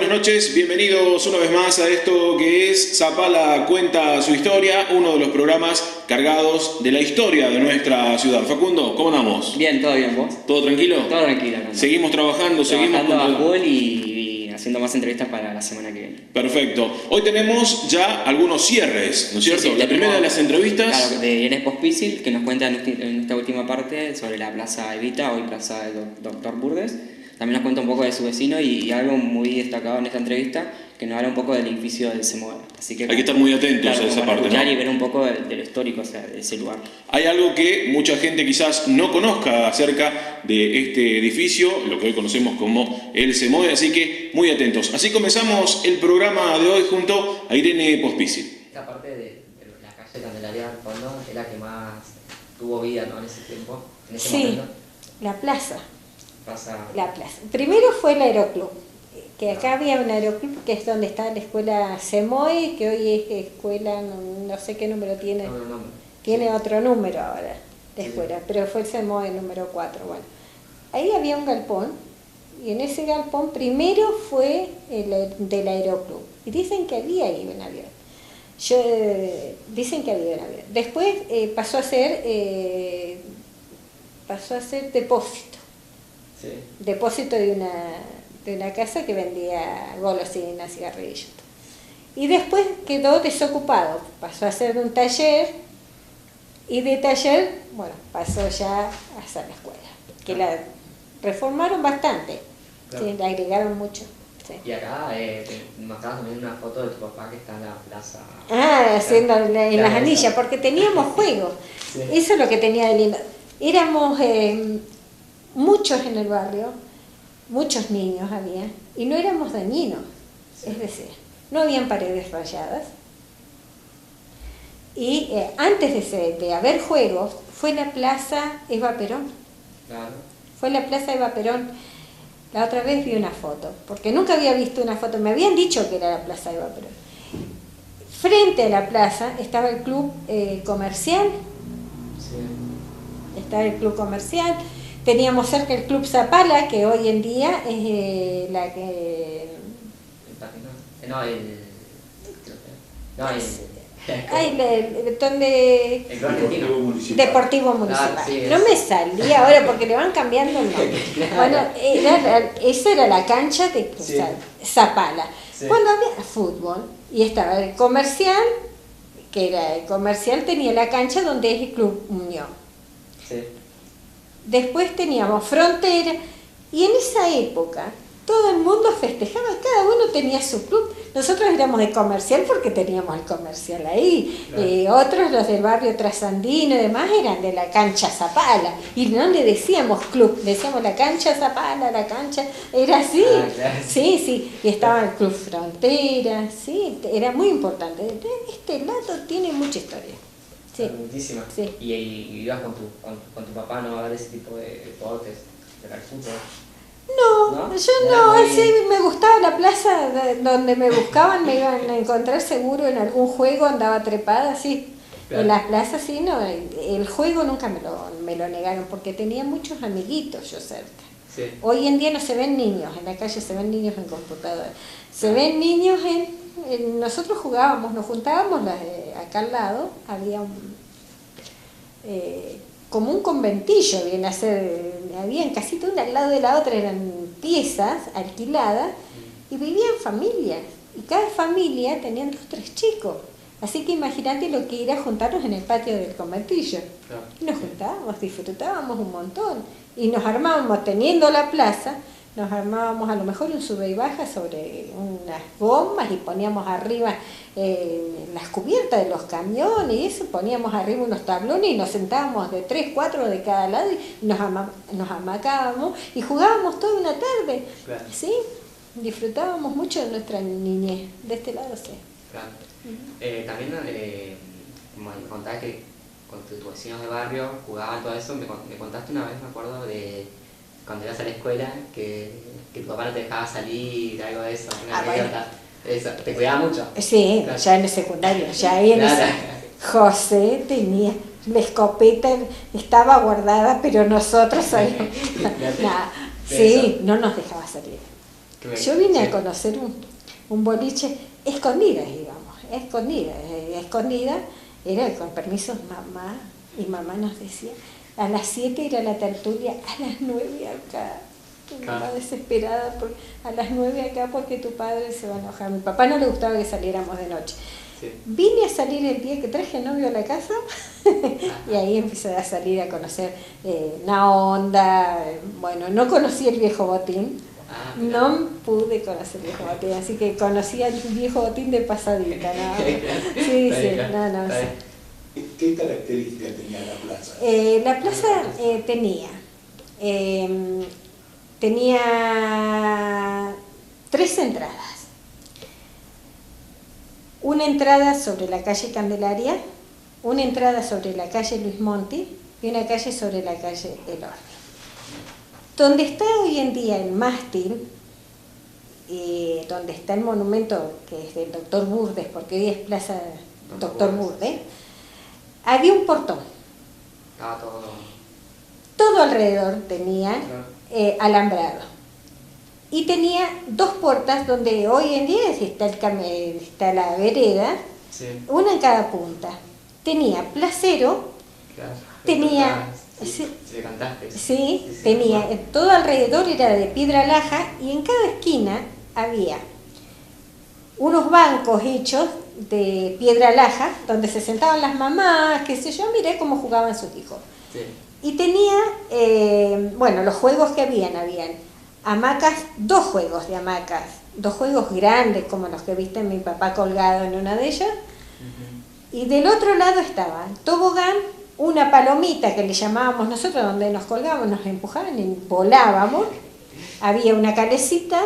buenas noches, bienvenidos una vez más a esto que es Zapala cuenta su historia, uno de los programas cargados de la historia de nuestra ciudad. Facundo, ¿cómo andamos? Bien, todo bien, ¿vos? ¿Todo tranquilo? Todo tranquilo. ¿No? Seguimos trabajando a full y haciendo más entrevistas para la semana que viene. Perfecto. Hoy tenemos ya algunos cierres, ¿no es cierto? Sí, la primera de las entrevistas. Claro, de Inés Pospisil, que nos cuenta en esta última parte sobre la Plaza Evita, hoy Plaza del Doctor Burgues. También nos cuenta un poco de su vecino y algo muy destacado en esta entrevista, que nos habla un poco del edificio del CEMOE. Así que hay que estar muy atentos a esa parte, escuchar, ¿no? Y ver un poco de lo histórico, o sea, de ese lugar. Hay algo que mucha gente quizás no conozca acerca de este edificio, lo que hoy conocemos como el CEMOE, así que muy atentos. Así comenzamos el programa de hoy junto a Irene Pospisil. Esta parte de la calle Candelaria al fondo es la que más tuvo vida, ¿no? En ese tiempo, en ese momento. La plaza. La plaza. Primero fue el aeroclub, que acá había un aeroclub que es donde está la escuela CEMOE, que hoy es escuela, no sé qué número tiene. Tiene otro número ahora, la escuela, pero fue el CEMOE número 4. Bueno, ahí había un galpón, y en ese galpón primero fue el del aeroclub. Y dicen que había ahí un avión. Dicen que había un avión. Después pasó a ser depósito. Sí. Depósito de una casa que vendía golosinas, cigarrillos. Y después quedó desocupado, pasó a ser un taller, y de taller, bueno, pasó ya a ser la escuela, que la reformaron bastante, claro. Sí, le agregaron mucho. Sí. Y acá me acabas también una foto de tu papá que está en la plaza. Haciendo en las anillas, porque teníamos juegos. Sí. Eso es lo que tenía de lindo. Éramos muchos en el barrio, muchos niños había, y no éramos dañinos, sí. Es decir, no habían paredes rayadas, y antes de haber juegos, fue la Plaza Eva Perón. Claro. Fue la Plaza Eva Perón. La otra vez vi una foto, porque nunca había visto una foto, me habían dicho que era la Plaza Eva Perón. Frente a la plaza estaba el club comercial, sí. Estaba el club comercial. Teníamos cerca el Club Zapala, que hoy en día es la que... Deportivo Municipal. Ah, sí, no me salía ahora porque le van cambiando el nombre. Bueno, esa era la cancha de Zapala. Sí. Cuando había fútbol, y estaba el comercial, que era el comercial, tenía la cancha donde es el Club Unión. Sí. Después teníamos Frontera, y en esa época todo el mundo festejaba, cada uno tenía su club. Nosotros éramos de comercial porque teníamos el comercial ahí, claro. Otros, los del barrio Trasandino y demás, eran de la cancha Zapala, y no le decíamos club, decíamos la cancha Zapala, la cancha, era así, claro. Sí, y estaba el Club Frontera, sí, era muy importante. Este lado tiene mucha historia. Sí. Muchísima. Sí. ¿Y ibas con tu papá, no, a ver ese tipo de deportes, de fútbol? No, yo no, así me gustaba la plaza donde me buscaban, me iban a encontrar seguro en algún juego, andaba trepada, sí. Claro. En las plazas sí, no, el juego nunca me lo negaron, porque tenía muchos amiguitos yo cerca. Sí. Hoy en día no se ven niños, en la calle se ven niños en computadora, se ven niños nosotros jugábamos, nos juntábamos acá al lado, había como un conventillo, habían casitas una al lado de la otra, eran piezas alquiladas, y vivían familias, y cada familia tenían 2 o 3 chicos, así que imagínate lo que era juntarnos en el patio del conventillo. Claro. Y nos juntábamos, disfrutábamos un montón, y nos armábamos, teniendo la plaza, nos armábamos a lo mejor un sube y baja sobre unas gomas y poníamos arriba las cubiertas de los camiones y eso, poníamos arriba unos tablones y nos sentábamos de 3, 4 de cada lado y nos amacábamos y jugábamos toda una tarde. Claro. Sí, disfrutábamos mucho de nuestra niñez, de este lado sí. Claro. También, como contabas que con tus vecinos de barrio jugaban todo eso, me contaste una vez, me acuerdo, de cuando ibas a la escuela, que tu papá no te dejaba salir, algo de eso, una anécdota. Eso, ¿te cuidaba mucho? Sí, claro. Ya en el secundario, ya ahí en claro. José tenía la escopeta, estaba guardada, pero nosotros ahí, sí, no nos dejaba salir. Yo vine Sí. a conocer un boliche escondidas, digamos, escondida, era con permiso mamá, y mamá nos decía, a las 7 ir a la tertulia, a las 9 acá. Mi mamá Claro. desesperada, a las 9 acá porque tu padre se va a enojar. A mi papá no le gustaba que saliéramos de noche. Sí. Vine a salir el día que traje novio a la casa y ahí empecé a salir a conocer una onda. Bueno, no conocí el viejo botín, Ah, mira. no pude conocer el viejo botín, así que conocí al viejo botín de pasadita. ¿No? Sí, Está sí, bien, no, está sí. bien. ¿Qué características tenía la plaza? La plaza tenía 3 entradas. Una entrada sobre la calle Candelaria, una entrada sobre la calle Luis Monti y una calle sobre la calle Elordi. Donde está hoy en día el mástil, donde está el monumento que es del doctor Burdes, porque hoy es Plaza Doctor Burdes, había un portón. Estaba todo. Todo alrededor tenía alambrado. Y tenía 2 puertas donde hoy en día está la vereda, Sí, una en cada punta. Tenía placero, claro. tenía... Sí, sí, sí, cantaste. sí, tenía, todo alrededor era de piedra laja y en cada esquina había unos bancos hechos de piedra laja donde se sentaban las mamás, qué sé yo, miré cómo jugaban sus hijos. Sí. Y tenía, bueno, los juegos que habían hamacas, 2 juegos de hamacas, 2 juegos grandes como los que viste mi papá colgado en una de ellas. Ujú. Y del otro lado estaba el tobogán, una palomita que le llamábamos nosotros, donde nos colgábamos, nos empujaban y volábamos. Había una calecita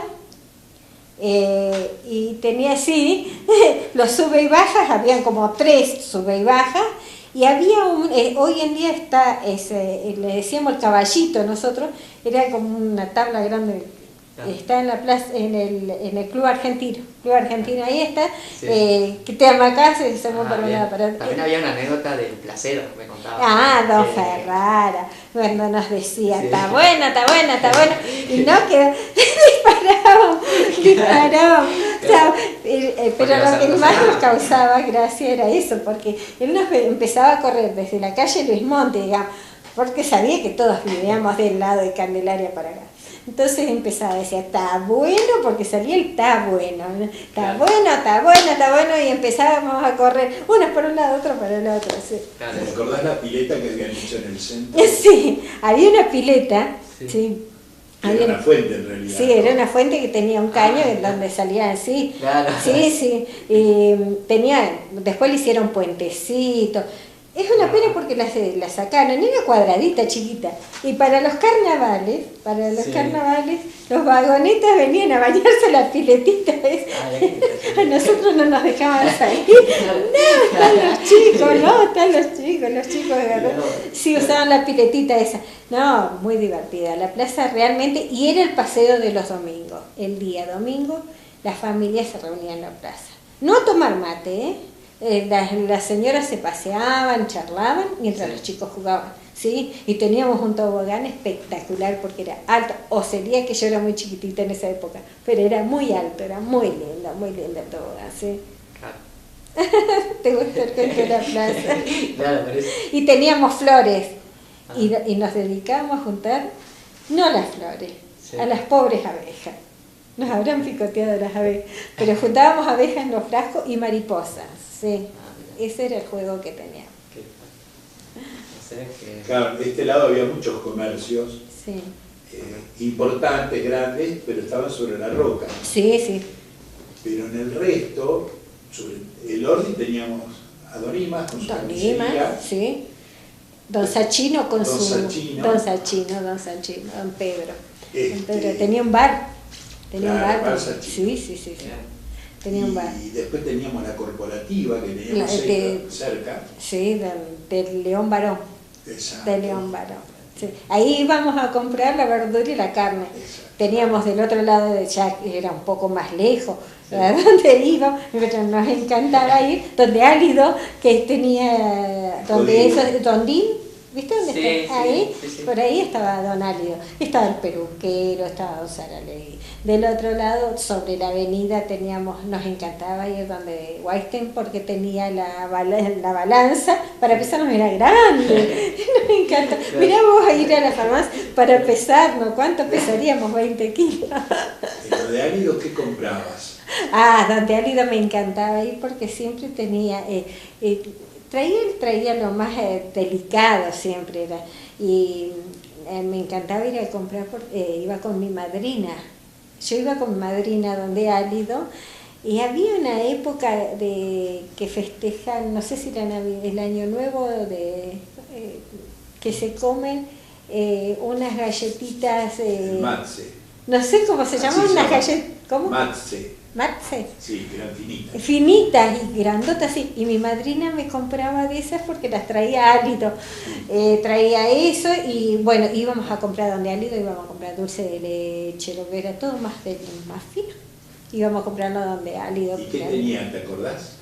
y tenía así los sube y bajas, habían como 3 sube y bajas. Y había hoy en día está, le decíamos el caballito nosotros, era como una tabla grande, está en la plaza, en el Club Argentino, ahí está, Sí. que te amacás y se mueve Ah, para un bien. lado, para También había una anécdota del placero, me contaba. don Que- Ferrara, cuando nos decía, Sí. está buena, y no, que disparábamos. O sea, pero Porque lo que los más nos arrojaban. causaba gracia era eso, porque él nos empezaba a correr desde la calle Luis Monte, digamos, porque sabía que todos vivíamos del lado de Candelaria para acá. Entonces empezaba a decir, está bueno, porque salía el está bueno, ¿no? Está bueno, y empezábamos a correr, unos por un lado, otros por el otro, sí. Claro, ¿Te acordás la pileta que habían hecho en el centro? Sí, había una pileta, Sí. sí. Que Había- era una fuente en realidad. sí, era una fuente que tenía un caño en mira. donde salían así. Claro. Sí. Y después le hicieron puentecito. Es una pena porque la sacaron, era cuadradita, chiquita. Y para los carnavales, Sí. los vagonetas venían a bañarse a la piletita esa. Ah, ya que- A nosotros no nos dejaban salir. No, están los chicos agarrados. Sí, usaban la piletita esa. No, muy divertida. La plaza realmente, y era el paseo de los domingos. El día domingo, las familias se reunían en la plaza. No a tomar mate, ¿eh? Las señoras se paseaban, charlaban, mientras los chicos jugaban. ¿Sí? Y teníamos un tobogán espectacular porque era alto, o sería que yo era muy chiquitita en esa época, pero era muy alto, era muy lindo el tobogán, ¿sí? Claro. ¿Te gusta el cuento de la plaza? Claro, parece. Y teníamos flores, y nos dedicábamos a juntar, no las flores, Sí. a las pobres abejas. Nos habrán picoteado las abejas, pero juntábamos abejas en los frascos y mariposas, sí. Ah, mira. Ese era el juego que teníamos, No sé, que... Claro, de este lado había muchos comercios sí. importantes, grandes, pero estaban sobre la roca. Sí. Pero en el resto, sobre el orden teníamos a Don Imas con su Don carnicería. Lima, sí. Don Sachino con Don su... Sachino. Don Sachino, Don Pedro. Este, Don Pedro tenía un bar. Tenía Claro, un bar. bar Sachino. Sí. Tenía un bar. Y después teníamos la corporativa que teníamos La- cerca. Sí, del León Barón. Exacto. De León Barón. Sí. Ahí íbamos a comprar la verdura y la carne. Exacto. Teníamos del otro lado, ya era un poco más lejos, a donde íbamos, pero nos encantaba ir, donde Álido, que tenía, donde Jodido. eso, Dondín, ¿Viste dónde Sí, está? sí, Ahí, sí. por ahí estaba don Álido, estaba el peluquero, estaba don Saralegui. Del otro lado, sobre la avenida, nos encantaba ir donde Weinstein porque tenía la balanza, para pesarnos era grande, nos encanta. Mirá vos a ir a la farmacia para pesarnos, ¿cuánto pesaríamos? 20 kilos. Pero de Álido, ¿qué comprabas? Donde Álido me encantaba ir porque siempre tenía, traía lo más delicado siempre era, y me encantaba ir a comprar, iba con mi madrina, yo iba con mi madrina donde Álido, y había una época que festejan, no sé si era el Año Nuevo, que se comen unas galletitas, Matze. no sé cómo se Así llaman, se unas llama. galletas, ¿cómo? Matze. Matze. Sí, que eran finitas. Finitas y grandotas, sí. Y mi madrina me compraba de esas porque las traía Álido. Traía eso y bueno, íbamos a comprar donde Álido, íbamos a comprar dulce de leche, lo que era todo más fino. Íbamos a comprarlo donde Álido. ¿Y qué tenían, te acordás?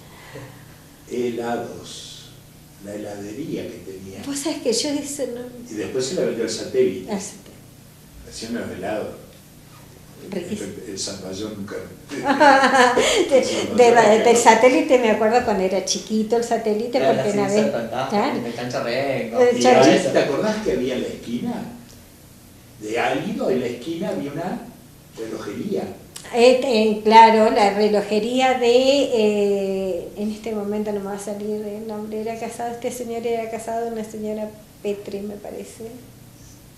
Helados, la heladería que tenía. Vos sabés que yo eso no... Y después se la vendió al satélite. Ah, Hacían unos helados. riquísimo. El Zamballón nunca. Del satélite me acuerdo cuando era chiquito el satélite, Claro, porque sí, una eso vez... es fantástico, Claro. de Cancha Rengo. Eh, Y Chachi. ahí, ¿te acordás que había en la esquina? De Álido, en la esquina había una relojería. Claro, la relojería en este momento no me va a salir el nombre, este señor era casado con una señora Petri, me parece.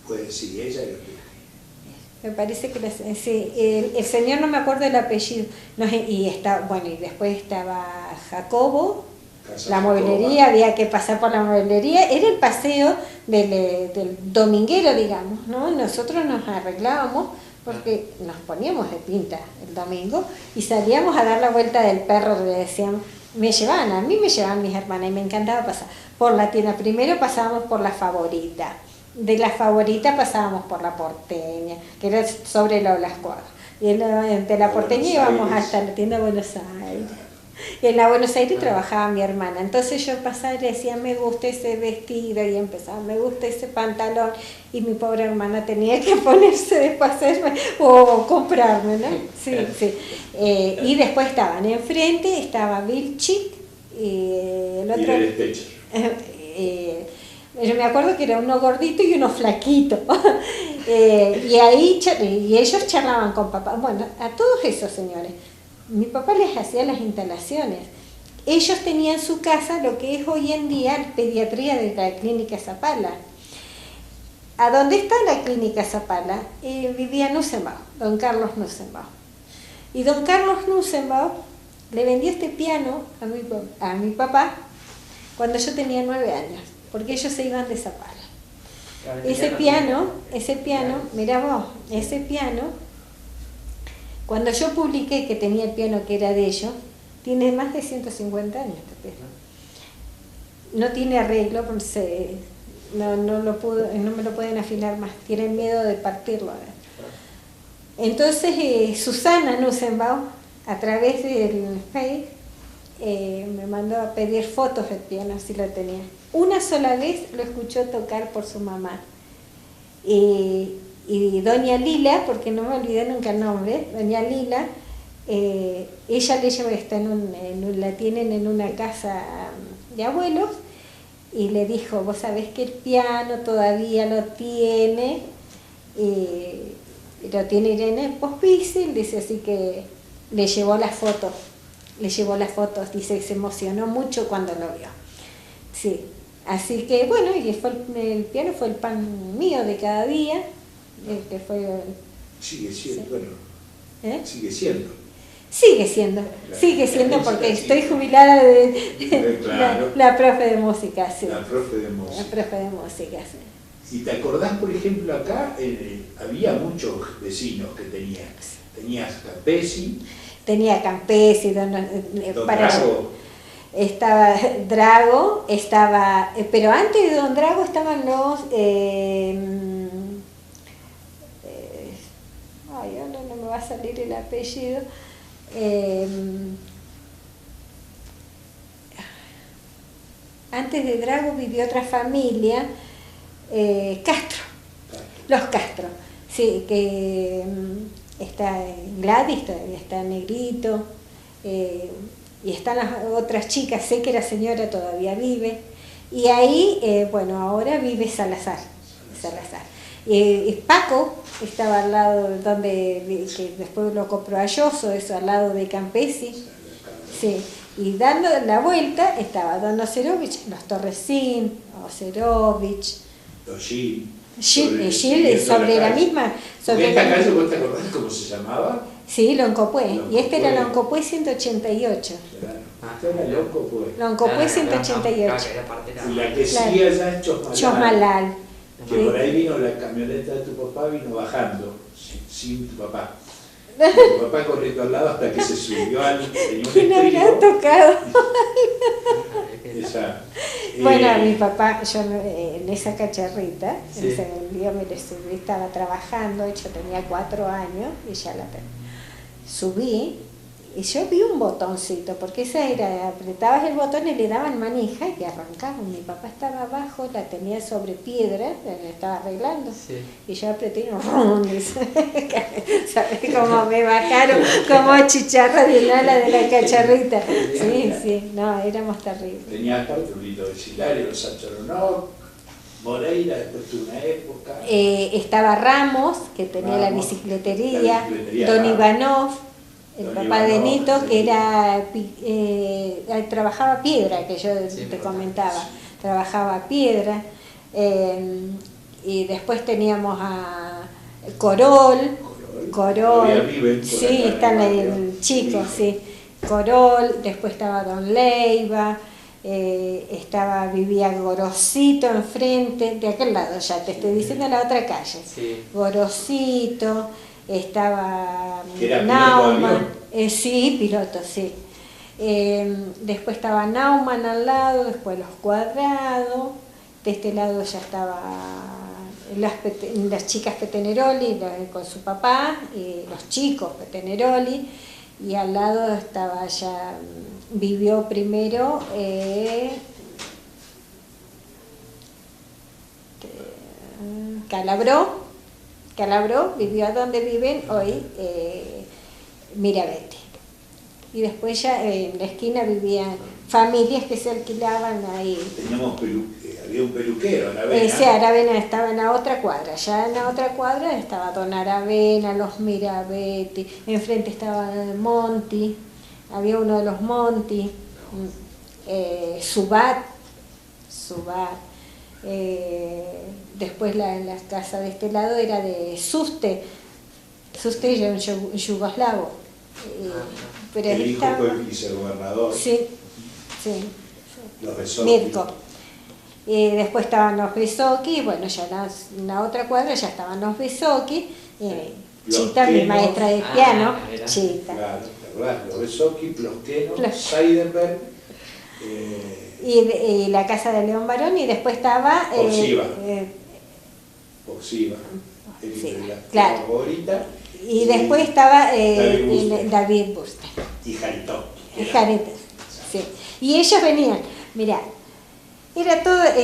Pues sí, ella era. Me parece que sí, el señor no me acuerdo el apellido. Y después estaba Jacobo, Casa la Jacoba. mueblería, había que pasar por la mueblería, era el paseo del dominguero, digamos, ¿no? Nosotros nos arreglábamos porque nos poníamos de pinta el domingo y salíamos a dar la vuelta del perro, le decíamos, a mí me llevaban mis hermanas y me encantaba pasar por la tienda. Primero pasábamos por la Favorita, de la Favorita pasábamos por la Porteña, que era sobre las Cuadras, y de la Porteña íbamos hasta la tienda de Buenos Aires. Y en la Buenos Aires trabajaba mi hermana, entonces yo pasaba y le decía, me gusta ese vestido, y empezaba, me gusta ese pantalón, y mi pobre hermana tenía que ponerse después a hacerme o comprarme, ¿no? Sí, sí. Y después estaban enfrente, estaba Vilchik, y el otro... Y del Stecher. Yo me acuerdo que era uno gordito y uno flaquito. Y ellos charlaban con papá. Bueno, a todos esos señores. Mi papá les hacía las instalaciones. Ellos tenían su casa, lo que es hoy en día la pediatría de la clínica Zapala. A donde está la clínica Zapala vivía Nussenbach, don Carlos Nussenbach. Y don Carlos Nussenbach le vendió este piano a mi papá cuando yo tenía 9 años, porque ellos se iban de Zapala. Ese piano, mirá vos, ese piano, cuando yo publiqué que tenía el piano que era de ellos, tiene más de 150 años este piano. No tiene arreglo, porque no me lo pueden afinar más, tienen miedo de partirlo. Entonces Susana Nussenbach, a través del Facebook, me mandó a pedir fotos del piano, así lo tenía. Una sola vez lo escuchó tocar por su mamá. Y doña Lila, porque no me olvidé nunca el nombre, doña Lila, ella le lleva, la tienen en una casa de abuelos, y le dijo, vos sabés que el piano todavía lo tiene Irene Pospisil, dice, así que le llevó las fotos, dice que se emocionó mucho cuando lo vio. Sí, así que bueno, y el piano fue el pan mío de cada día, que fue... Sigue siendo, sí. Bueno, sigue siendo. Sigue siendo porque estoy jubilada de Claro. la profe de música, sí. La profe de música. La profe de música, sí. ¿Y te acordás, por ejemplo, acá había muchos vecinos que tenían? Tenías Campesi, Tenía Campesi, Don Drago. Estaba Drago, pero antes de Don Drago estaban los... ahora no me va a salir el apellido. Antes de Drago vivió otra familia Castro, los Castro, sí, que está Gladys, todavía está Negrito, y están las otras chicas, sé que la señora todavía vive, y ahí, bueno, ahora vive Salazar. Paco estaba al lado donde, que después lo compró a Yoso, eso al lado de Campesi, sí, y dando la vuelta estaba Don Ocerovich, los Torresín, Ocerovich, Los Gil. Gil sobre la misma. Sobre esta calle, ¿vos te acordás cómo se llamaba? Sí, Loncopué, y este era Loncopué. Loncopué 188. Claro. Esto era Loncopué. Loncopué 188. Y la que sigue allá es Chosmalal. Chosmalal. Que por ahí vino la camioneta de tu papá, vino bajando, sin tu papá. Tu papá corriendo al lado hasta que se subió al... ¿Quién habrá tocado? Esa, Bueno, mi papá, yo en esa cacharrita, un día me le subí, estaba trabajando, yo tenía 4 años y ya subí y yo vi un botoncito, porque esa era, apretabas el botón y le daban manija y arrancaba. Mi papá estaba abajo, la tenía sobre piedra, la estaba arreglando, y yo apreté y ¡rum! ¿Sabes cómo me bajaron como chicharra de un ala de la cacharrita? Sí, no, éramos terribles. Tenía aparte un lindo vecindario, los Sanchoronó, Moreira, después tuvo una época. Estaba Ramos, que tenía la bicicletería, Don Ivanov, el papá de Nito, que era trabajaba piedra, que yo te comentaba, trabajaba piedra, y después teníamos a Corol, sí, está el chico, sí, Corol, después estaba Don Leiva, vivía Gorosito enfrente, de aquel lado ya, te estoy diciendo la otra calle, Gorosito, estaba Naumann, sí, piloto, sí. Después estaba Naumann al lado, después los Cuadrados, de este lado ya estaba las chicas Peteneroli con su papá, y los chicos Peteneroli, y al lado estaba ya, vivió primero Calabró vivió donde viven hoy Mirabete. Y después ya en la esquina vivían familias que se alquilaban ahí. Había un peluquero, Aravena. Ese Aravena estaba en la otra cuadra. Ya en la otra cuadra estaba Don Aravena, los Mirabete. Enfrente estaba Monti, había uno de los Monti, Subat. Después la casa de este lado era de Suste era un yugoslavo, pero el hijo estaba, fue el vicegobernador, sí, los Besoki. Mirko. Después estaban los Besoki, bueno, ya en la otra cuadra ya estaban los Besoki, Chita, mi maestra de piano, Chita. Claro, ¿verdad? Los Besoki, Plosqueno, Seidenberg, y la casa de León Barón, y después estaba Oxiva, sí, la claro. favorita, y después estaba David Buster y Jaritón. Sí. Y ellos venían, mirá, era todas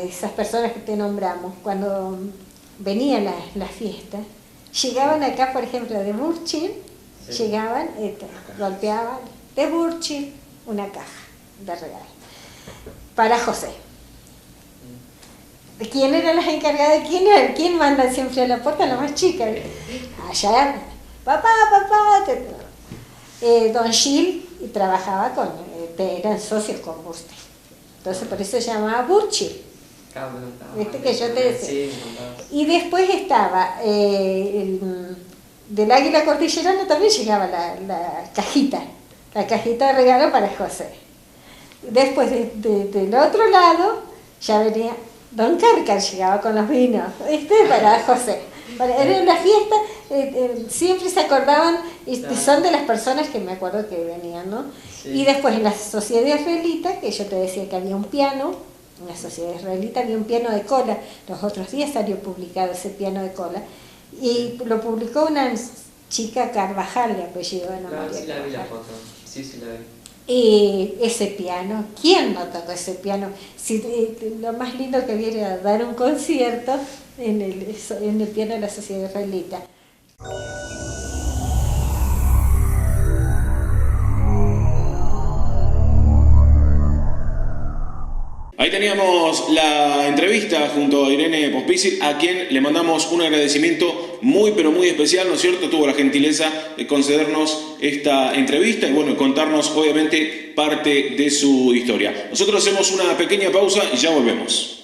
esas personas que te nombramos, cuando venían las fiestas, llegaban acá, por ejemplo, de Burchil, llegaban, golpeaban, de Burchil, una caja de regalo, para José. ¿Quién eran las encargadas? ¿Quién manda siempre a la puerta? La más chica. Allá, papá. Don Gil trabajaba eran socios con Buster. Entonces por eso se llamaba Burchil. ¿Viste que yo te decía? Y después estaba del Águila Cordillerana, también llegaba la cajita de regalo para José. Después del otro lado ya venía Don Cárcar, llegaba con los vinos, para José. Era una fiesta, siempre se acordaban, son de las personas que me acuerdo que venían, ¿no? Sí. Y después en la sociedad israelita, que yo te decía que había un piano, en la sociedad israelita había un piano de cola, los otros días salió publicado ese piano de cola, y lo publicó una chica Carvajal, de apellido, Claro, sí la vi la foto, sí la vi. Y ese piano, ¿quién no tocó ese piano? Si, lo más lindo que había era dar un concierto en el piano de la Sociedad Israelita. Ahí teníamos la entrevista junto a Irene Pospisil, a quien le mandamos un agradecimiento muy pero muy especial, ¿no es cierto? Tuvo la gentileza de concedernos esta entrevista y bueno, contarnos obviamente parte de su historia. Nosotros hacemos una pequeña pausa y ya volvemos.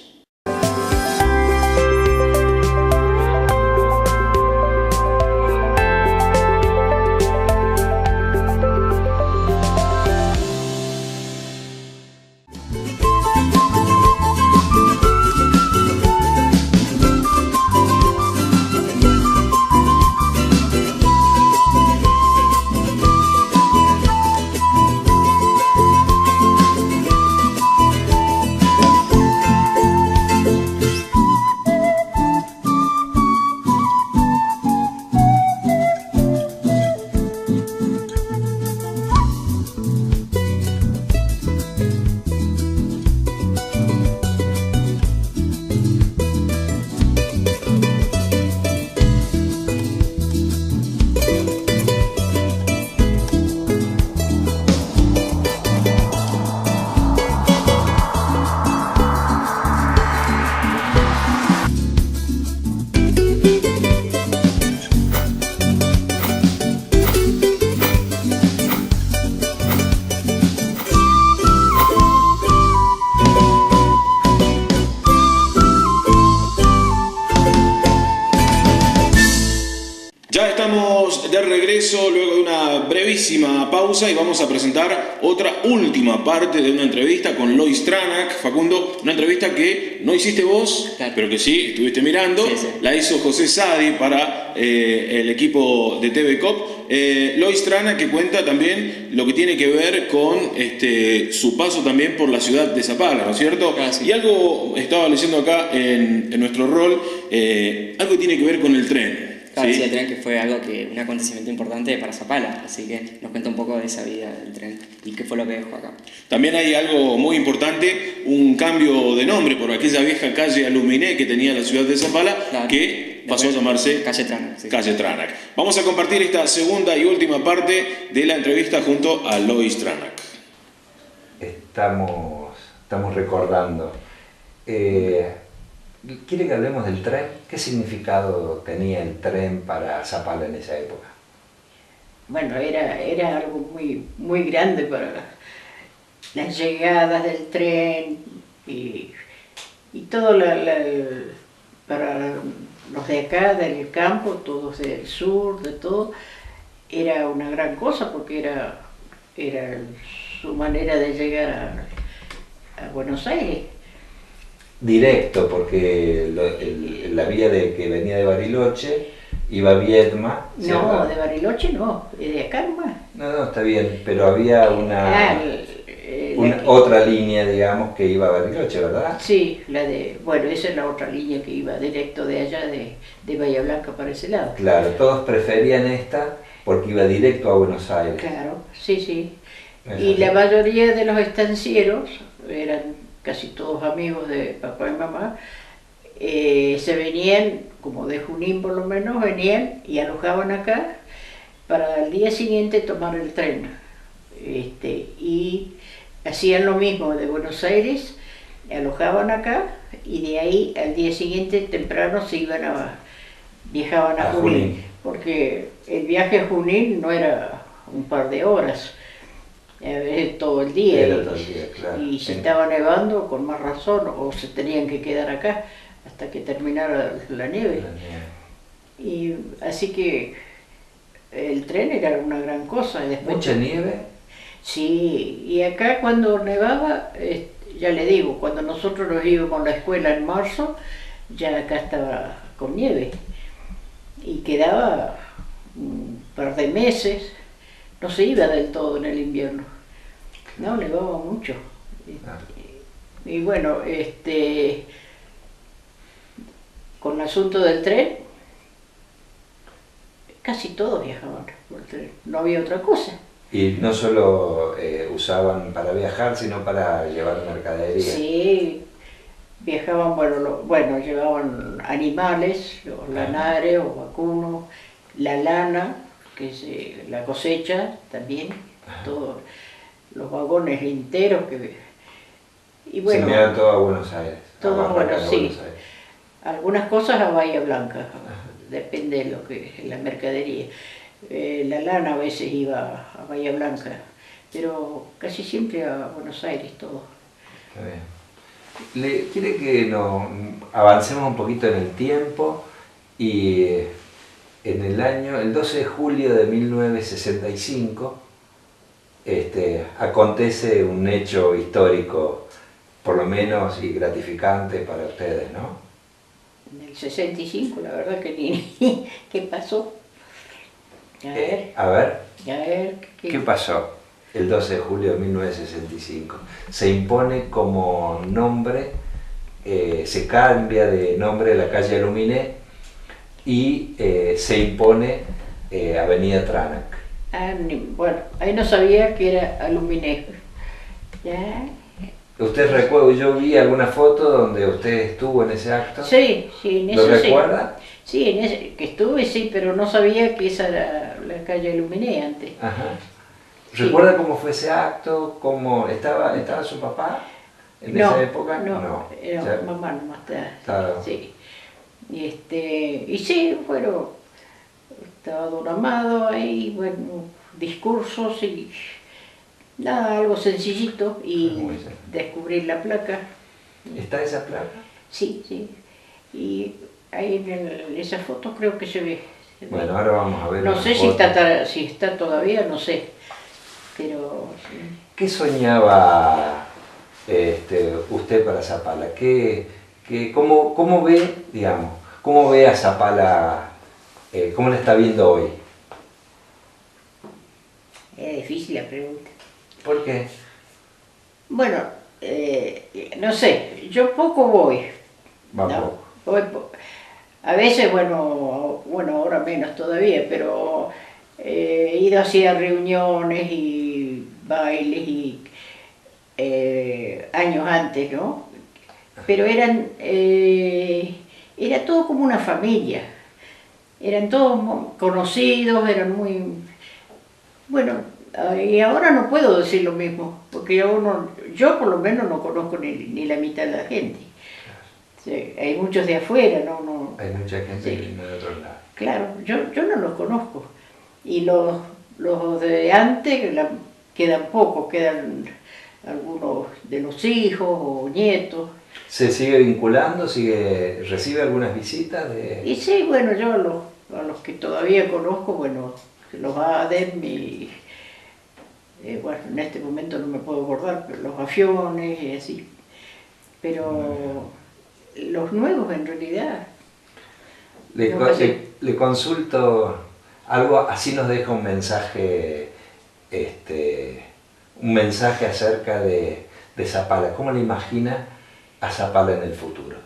De regreso luego de una brevísima pausa y vamos a presentar otra última parte de una entrevista con Lois Tranak. Facundo, una entrevista que no hiciste vos, claro, pero que sí estuviste mirando. Sí. La hizo José Sadi para el equipo de TV Cop. Lois Tranak, que cuenta también lo que tiene que ver con su paso también por la ciudad de Zapala, ¿no es cierto? Ah, sí. Y algo estaba leyendo acá en nuestro rol, algo que tiene que ver con el tren. Claro, ¿sí? El tren, que fue un acontecimiento importante para Zapala, así que nos cuenta un poco de esa vida del tren y qué fue lo que dejó acá. También hay algo muy importante, un cambio de nombre por aquella vieja calle Aluminé que tenía la ciudad de Zapala, claro, que pasó a llamarse Calle Tranak. Sí. Calle Tranak. Vamos a compartir esta segunda y última parte de la entrevista junto a Lois Tranak. Estamos recordando. ¿Quiere que hablemos del tren? ¿Qué significado tenía el tren para Zapala en esa época? Bueno, era algo muy grande para las llegadas del tren y todo para los de acá, del campo, todos del sur, de todo, era una gran cosa porque era su manera de llegar a Buenos Aires. Directo, porque la vía que venía de Bariloche iba a Viedma. No, ¿cierto? de Bariloche no, de acá nomás. No, está bien, pero había otra línea, digamos, que iba a Bariloche, ¿verdad? Sí, esa es la otra línea que iba directo de allá, de Bahía Blanca para ese lado. Claro, todos preferían esta porque iba directo a Buenos Aires. Claro, sí. Y la mayoría de los estancieros eran casi todos amigos de papá y mamá, se venían, como de Junín por lo menos, venían y alojaban acá para al día siguiente tomar el tren. Y hacían lo mismo de Buenos Aires, alojaban acá y de ahí al día siguiente temprano viajaban a Junín, porque el viaje a Junín no era un par de horas. Todo el día, claro. Y si estaba nevando, con más razón, o se tenían que quedar acá hasta que terminara la nieve. Y así que el tren era una gran cosa. Después, ¿mucha nieve? Sí, y acá cuando nevaba, ya le digo, cuando nosotros nos íbamos a la escuela en marzo, ya acá estaba con nieve y quedaba un par de meses. No se iba del todo en el invierno, no, nevaba mucho. Y bueno, con el asunto del tren, casi todos viajaban por el tren, no había otra cosa. Y no solo usaban para viajar, sino para llevar mercadería. Sí, viajaban, bueno, llevaban animales, los lanares o vacunos, la lana, que es la cosecha también, todos los vagones enteros y bueno, se enviaban todo a Buenos Aires. todo, a bueno, Barracas de sí. Buenos Aires. Algunas cosas a Bahía Blanca, depende de lo que es la mercadería. La lana a veces iba a Bahía Blanca, pero casi siempre a Buenos Aires todo. Está bien. ¿Quiere que nos avancemos un poquito en el tiempo? Y en el 12 de julio de 1965, acontece un hecho histórico, por lo menos, y gratificante para ustedes, ¿no? En el 65, la verdad que ni ¿qué pasó? A ver, ¿qué pasó el 12 de julio de 1965? Se impone como nombre, se cambia de nombre la calle Aluminé y se impone Avenida Tranac. Bueno, ahí no sabía que era Aluminé. ¿Ya? ¿Usted recuerda? Yo vi alguna foto donde usted estuvo en ese acto. Sí, en eso ¿Lo sí. recuerda? Sí, en ese que estuve, sí, pero no sabía que esa era la calle Aluminé antes. Ajá. Sí. ¿Recuerda cómo fue ese acto? ¿Cómo estaba su papá en esa época? No, era Ya mamá nomás. estaba. Sí. Y sí, estaba Don Amado ahí, bueno, discursos y nada, algo sencillito y Muy bien. descubrir la placa. ¿Está esa placa? Sí. Y ahí en esa foto creo que se ve. Bueno, ahora vamos a ver. No una sé foto. si está todavía, no sé. Pero sí. ¿Qué soñaba usted para Zapala? ¿Cómo ve, digamos, cómo ve a Zapala, cómo la está viendo hoy? Es difícil la pregunta. ¿Por qué? Bueno, no sé, yo poco voy. Va ¿no? poco. A veces, bueno, ahora menos todavía, pero he ido así a reuniones y bailes y años antes, ¿no? Pero era todo como una familia. Eran todos conocidos, eran muy... Bueno, y ahora no puedo decir lo mismo, porque yo por lo menos no conozco ni la mitad de la gente. Sí, hay muchos de afuera, no. Hay mucha gente Sí. que viene de otro lado. Claro, yo no los conozco. Y los de antes quedan pocos, quedan algunos de los hijos o nietos. ¿Se sigue vinculando? ¿Recibe algunas visitas? Y sí, bueno, yo a los que todavía conozco, bueno, los ADEM y, bueno, en este momento no me puedo acordar, pero los aviones y así. Pero los nuevos en realidad. Le consulto algo, así nos deja un mensaje acerca de Zapala. ¿Cómo le imagina a Zapala en el futuro?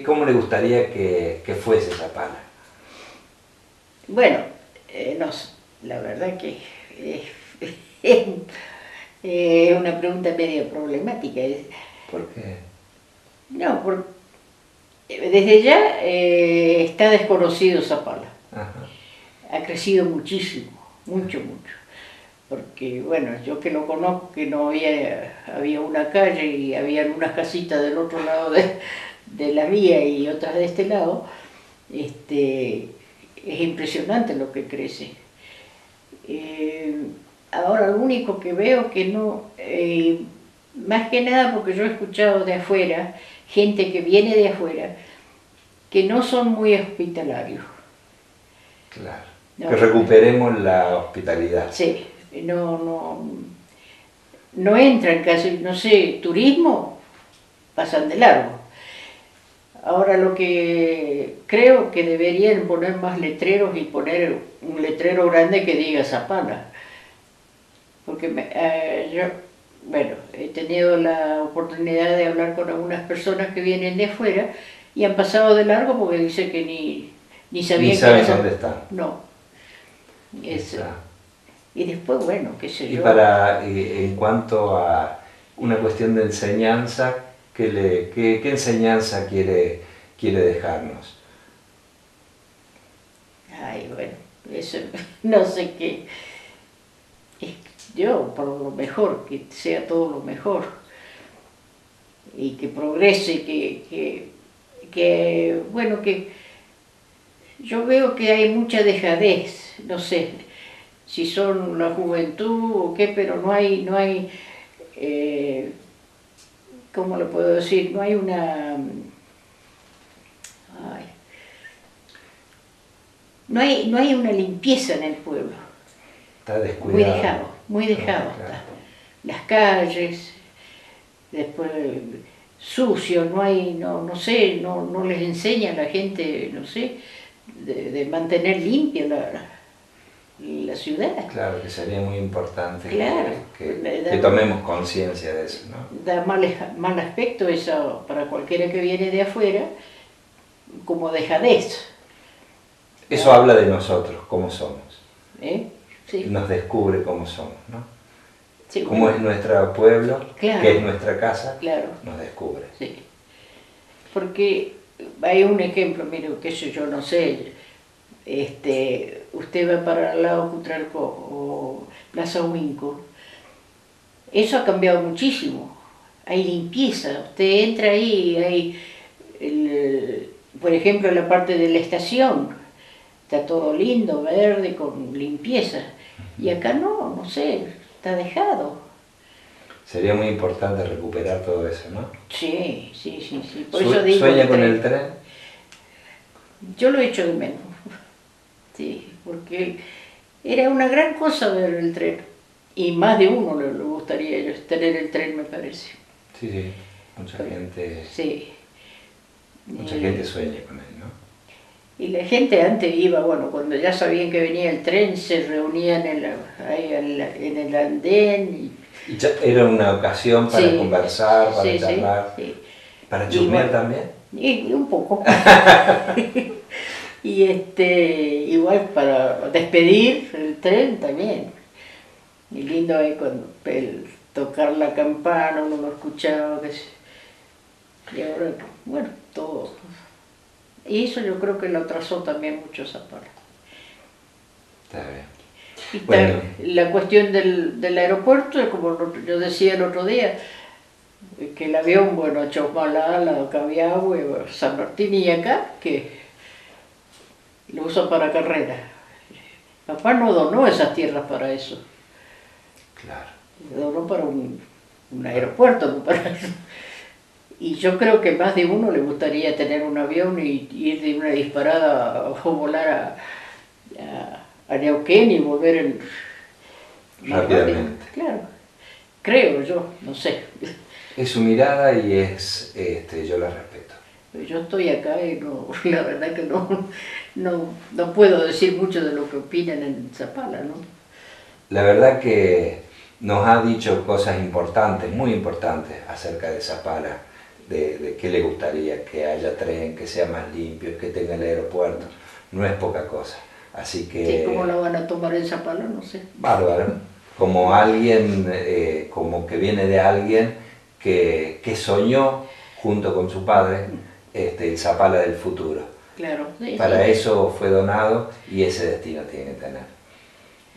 ¿Cómo le gustaría que fuese Zapala? Bueno, no sé, la verdad que es una pregunta medio problemática. ¿Por qué? No, desde ya está desconocido Zapala. Ajá. Ha crecido muchísimo, mucho. Porque, bueno, yo que lo conozco, que no había una calle y había unas casitas del otro lado de la vía y otras de este lado, es impresionante lo que crece. Ahora lo único que veo que no, más que nada porque yo he escuchado de afuera, gente que viene de afuera, que no son muy hospitalarios. Claro. No. Que recuperemos la hospitalidad. Sí, no entran casi, no sé, turismo, pasan de largo. Ahora lo que creo que deberían poner más letreros y poner un letrero grande que diga Zapala. Porque yo, bueno, he tenido la oportunidad de hablar con algunas personas que vienen de afuera y han pasado de largo porque dicen que ni sabían Ni saben que dónde están. No. Y después, bueno, qué sé Y yo. en cuanto a una cuestión de enseñanza, ¿qué enseñanza quiere dejarnos? Ay, bueno, eso no sé qué. Yo, por lo mejor, que sea todo lo mejor. Y que progrese, bueno, que yo veo que hay mucha dejadez, no sé si son la juventud o qué, pero no hay, ¿cómo lo puedo decir? No hay ay, no hay una limpieza en el pueblo. Está descuidado. Muy dejado Claro. está. Las calles, después sucio, no sé, no les enseña a la gente, no sé, de mantener limpia la ciudad. Claro, que sería muy importante Claro. que tomemos conciencia de eso, ¿no? Da mal aspecto eso para cualquiera que viene de afuera, como dejadez. Eso habla de nosotros, cómo somos. ¿Eh? Sí. Nos descubre cómo somos, ¿no? Sí, Cómo es nuestro pueblo, Claro. qué es nuestra casa, Claro. nos descubre. Sí. Porque hay un ejemplo, mire, qué sé yo, no sé, usted va para el lado Cutralcó o Plaza Huinco, eso ha cambiado muchísimo, hay limpieza, usted entra ahí, por ejemplo, la parte de la estación, está todo lindo, verde, con limpieza, y acá no sé, está dejado. Sería muy importante recuperar todo eso, ¿no? Sí. Por eso digo, ¿Sueña con el tren? Yo lo echo de menos. Sí, porque era una gran cosa ver el tren. Y más de uno le gustaría tener el tren, me parece. Sí, mucha gente Sí. gente sueña con él, ¿no? Y la gente antes iba, bueno, cuando ya sabían que venía el tren, se reunían ahí en el andén. Y era una ocasión para Sí, conversar, para sí, charlar, sí. para chusmear Igual. también. Y un poco. Y igual para despedir el tren también. Y lindo es cuando tocar la campana, uno lo escuchaba, y ahora, bueno, todo. Y eso yo creo que lo atrasó también mucho Zapala. Está bien. Y Bueno. la cuestión del aeropuerto, es como yo decía el otro día, que el avión, bueno, Chosmalala, Cabiahue, San Martín y acá, que lo usa para carrera. Papá no donó esas tierras para eso. Claro. Lo donó para un aeropuerto, no para eso. Y yo creo que más de uno le gustaría tener un avión y ir de una disparada o volar a Neuquén y volver Rápidamente. Claro, creo yo, no sé. Es su mirada y yo la respeto. Yo estoy acá y la verdad que no puedo decir mucho de lo que opinan en Zapala, ¿no? La verdad que nos ha dicho cosas importantes, muy importantes, acerca de Zapala, de qué le gustaría, que haya tren, que sea más limpio, que tenga el aeropuerto. No es poca cosa. Así que... Sí, ¿cómo lo van a tomar en Zapala? No sé. Bárbaro. Como alguien, como que viene de alguien que soñó junto con su padre el Zapala del futuro. Claro. Sí, Para sí. eso fue donado y ese destino tiene que tener.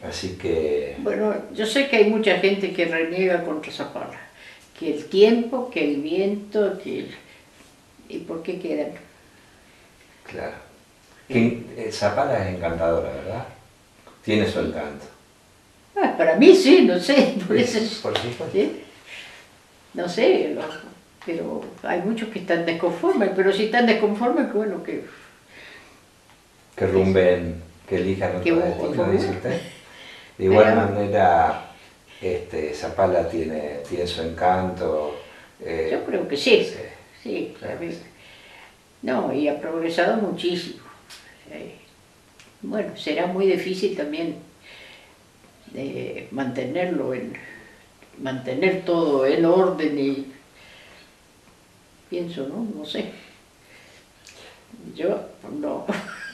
Así que... Bueno, yo sé que hay mucha gente que reniega contra Zapala. Que el tiempo, que el viento, ¿y por qué quedan? Claro. Zapala es encantadora, ¿verdad? Tiene su encanto. Para mí sí, no sé. Por eso, Por supuesto. ¿sí? No sé, pero hay muchos que están desconformes, pero si están desconformes, que bueno, que... Que rumben, que elijan Que otro busquen, destino, ¿no? dice usted. De igual Pero- manera, Zapala tiene su encanto. Yo creo que sí, sí, sí. claro que sí. No, y ha progresado muchísimo. Bueno, será muy difícil también mantener todo en orden y pienso, no sé. Yo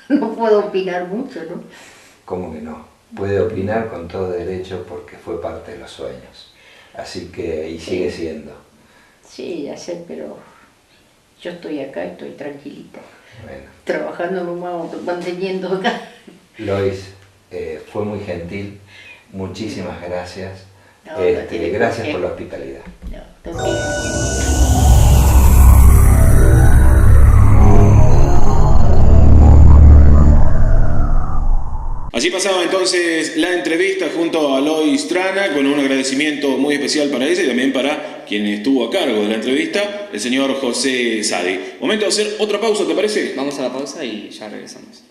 no puedo opinar mucho, ¿no? ¿Cómo que no? puede opinar con todo derecho porque fue parte de los sueños. Así que, y sigue siendo. Sí, ya sé, pero yo estoy acá, estoy tranquilita. Bueno. Trabajando nomás, manteniendo acá. Lois, fue muy gentil, muchísimas gracias. No, no tiene Gracias por qué. por la hospitalidad. No, también. Así pasaba entonces la entrevista junto a Lois Trana, con un agradecimiento muy especial para ella y también para quien estuvo a cargo de la entrevista, el señor José Sadi. Momento de hacer otra pausa, ¿te parece? Vamos a la pausa y ya regresamos.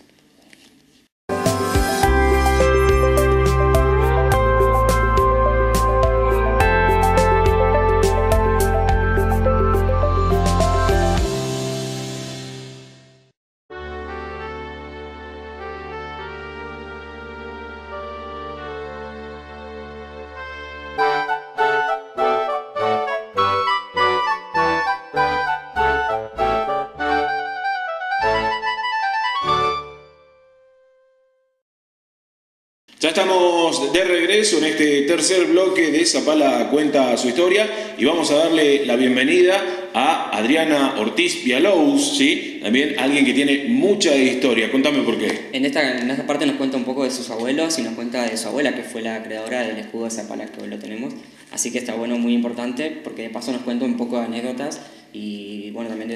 Ya estamos de regreso en este tercer bloque de Zapala cuenta su historia y vamos a darle la bienvenida a Adriana Ortiz Villalous, ¿sí? También alguien que tiene mucha historia. Contame por qué. En esta parte nos cuenta un poco de sus abuelos y nos cuenta de su abuela, que fue la creadora del escudo de Zapala, que hoy lo tenemos. Así que está bueno, muy importante, porque de paso nos cuenta un poco de anécdotas y bueno, también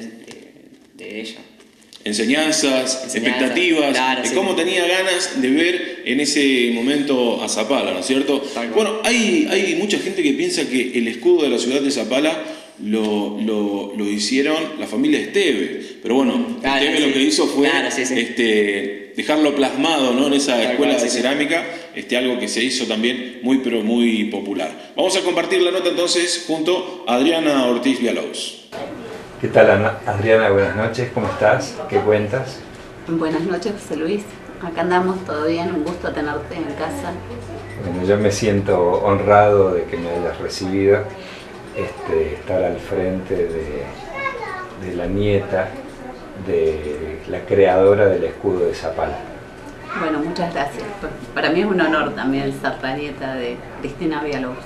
de ella. Enseñanzas, expectativas, claro, de sí. cómo tenía ganas de ver en ese momento a Zapala, ¿no es cierto? Bueno, hay mucha gente que piensa que el escudo de la ciudad de Zapala lo hicieron la familia Esteve, pero bueno, Claro, Esteve sí. lo que hizo fue Claro, sí. dejarlo plasmado, ¿no? En esa Tal escuela cual, de sí. cerámica, algo que se hizo también muy pero muy popular. Vamos a compartir la nota entonces junto a Adriana Ortiz Villalous. ¿Qué tal, Adriana? Buenas noches, ¿cómo estás? ¿Qué cuentas? Buenas noches, José Luis. Acá andamos, todo bien, un gusto tenerte en casa. Bueno, yo me siento honrado de que me hayas recibido, estar al frente de la nieta de la creadora del escudo de Zapala. Bueno, muchas gracias. Para mí es un honor también ser la nieta de Cristina Villalous.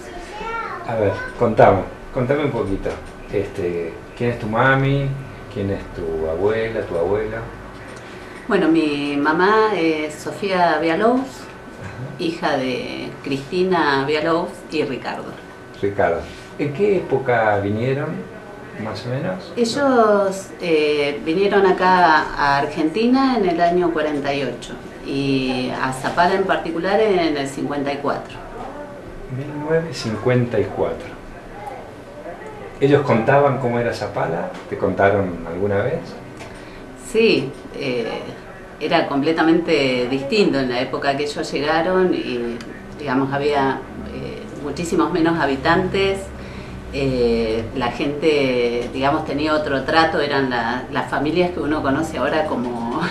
A ver, contame un poquito. ¿Quién es tu mami? ¿Quién es tu abuela, tu abuela? Bueno, mi mamá es Sofía Villalous, hija de Cristina Villalous y Ricardo. Ricardo. ¿En qué época vinieron, más o menos? Ellos vinieron acá a Argentina en el año 48 y a Zapala en particular en el 54. 1954. ¿Ellos contaban cómo era Zapala? ¿Te contaron alguna vez? Sí, era completamente distinto en la época que ellos llegaron y digamos había muchísimos menos habitantes, la gente digamos tenía otro trato, eran las familias que uno conoce ahora como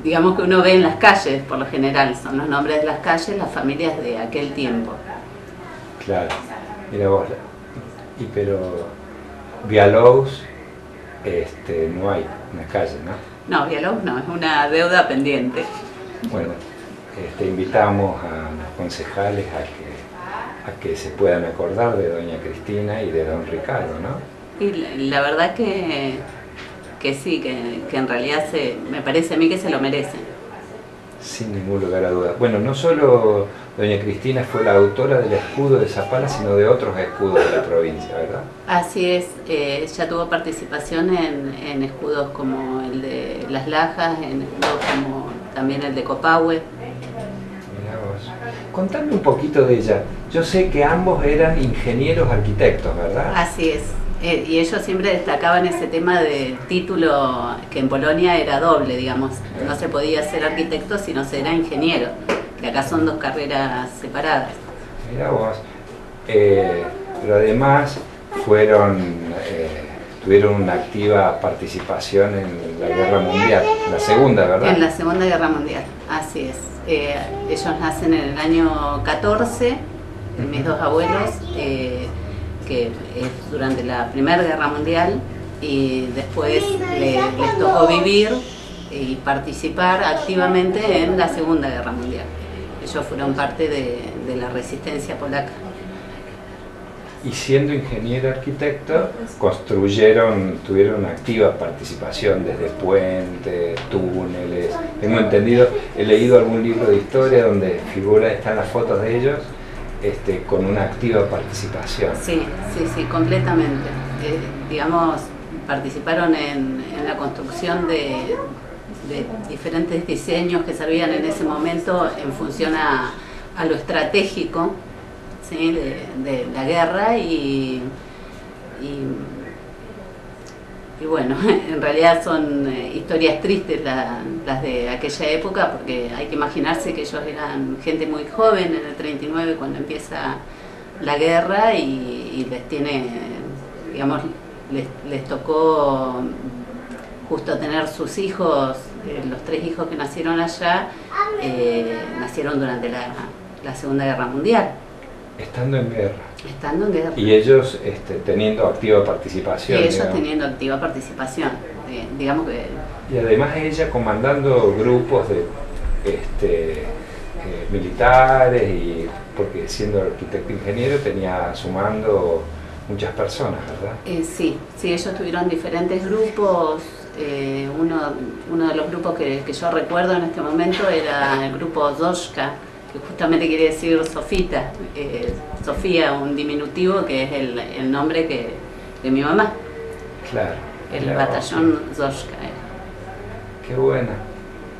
digamos que uno ve en las calles por lo general, son los nombres de las calles, las familias de aquel tiempo. Claro, mira vos, pero Villalous no hay una calle, ¿no? No, Villalous no, es una deuda pendiente. Bueno, invitamos a los concejales a que se puedan acordar de doña Cristina y de don Ricardo, ¿no? Y la verdad que sí, que en realidad me parece a mí que se lo merecen. Sin ningún lugar a dudas. Bueno, no solo doña Cristina fue la autora del escudo de Zapala, sino de otros escudos de la provincia, ¿verdad? Así es, ella tuvo participación en escudos como el de Las Lajas, en escudos como también el de Copahue. Mirá vos. Contame un poquito de ella. Yo sé que ambos eran ingenieros arquitectos, ¿verdad? Así es, y ellos siempre destacaban ese tema del título que en Polonia era doble, digamos. No se podía ser arquitecto si no se era ingeniero, que acá son dos carreras separadas. Mirá vos. Pero además tuvieron una activa participación en la Guerra Mundial, la Segunda, ¿verdad? En la Segunda Guerra Mundial, así es. Ellos nacen en el año 14, mis dos abuelos, que es durante la Primera Guerra Mundial, y después les tocó vivir y participar activamente en la Segunda Guerra Mundial. ellos fueron parte de la resistencia polaca. Y siendo ingeniero arquitecto, tuvieron una activa participación desde puentes, túneles. Tengo entendido, he leído algún libro de historia donde están las fotos de ellos con una activa participación. Sí, completamente. Digamos, participaron en la construcción de diferentes diseños que servían en ese momento en función a lo estratégico, ¿sí? de la guerra y bueno, en realidad son historias tristes las de aquella época, porque hay que imaginarse que ellos eran gente muy joven en el 39 cuando empieza la guerra y les tocó justo tener sus hijos, los 3 hijos que nacieron allá, nacieron durante la Segunda Guerra Mundial. Estando en guerra. Estando en guerra. Y ellos teniendo activa participación. Y ellos teniendo activa participación. Digamos que... Y además ella comandando grupos de militares, porque siendo arquitecto ingeniero tenía a su mando muchas personas, ¿verdad? Sí, ellos tuvieron diferentes grupos. Uno de los grupos que yo recuerdo en este momento era el grupo Zoshka, que justamente quiere decir Sofita, Sofía, un diminutivo que es el nombre de mi mamá. Claro. El batallón Zoshka. Qué buena.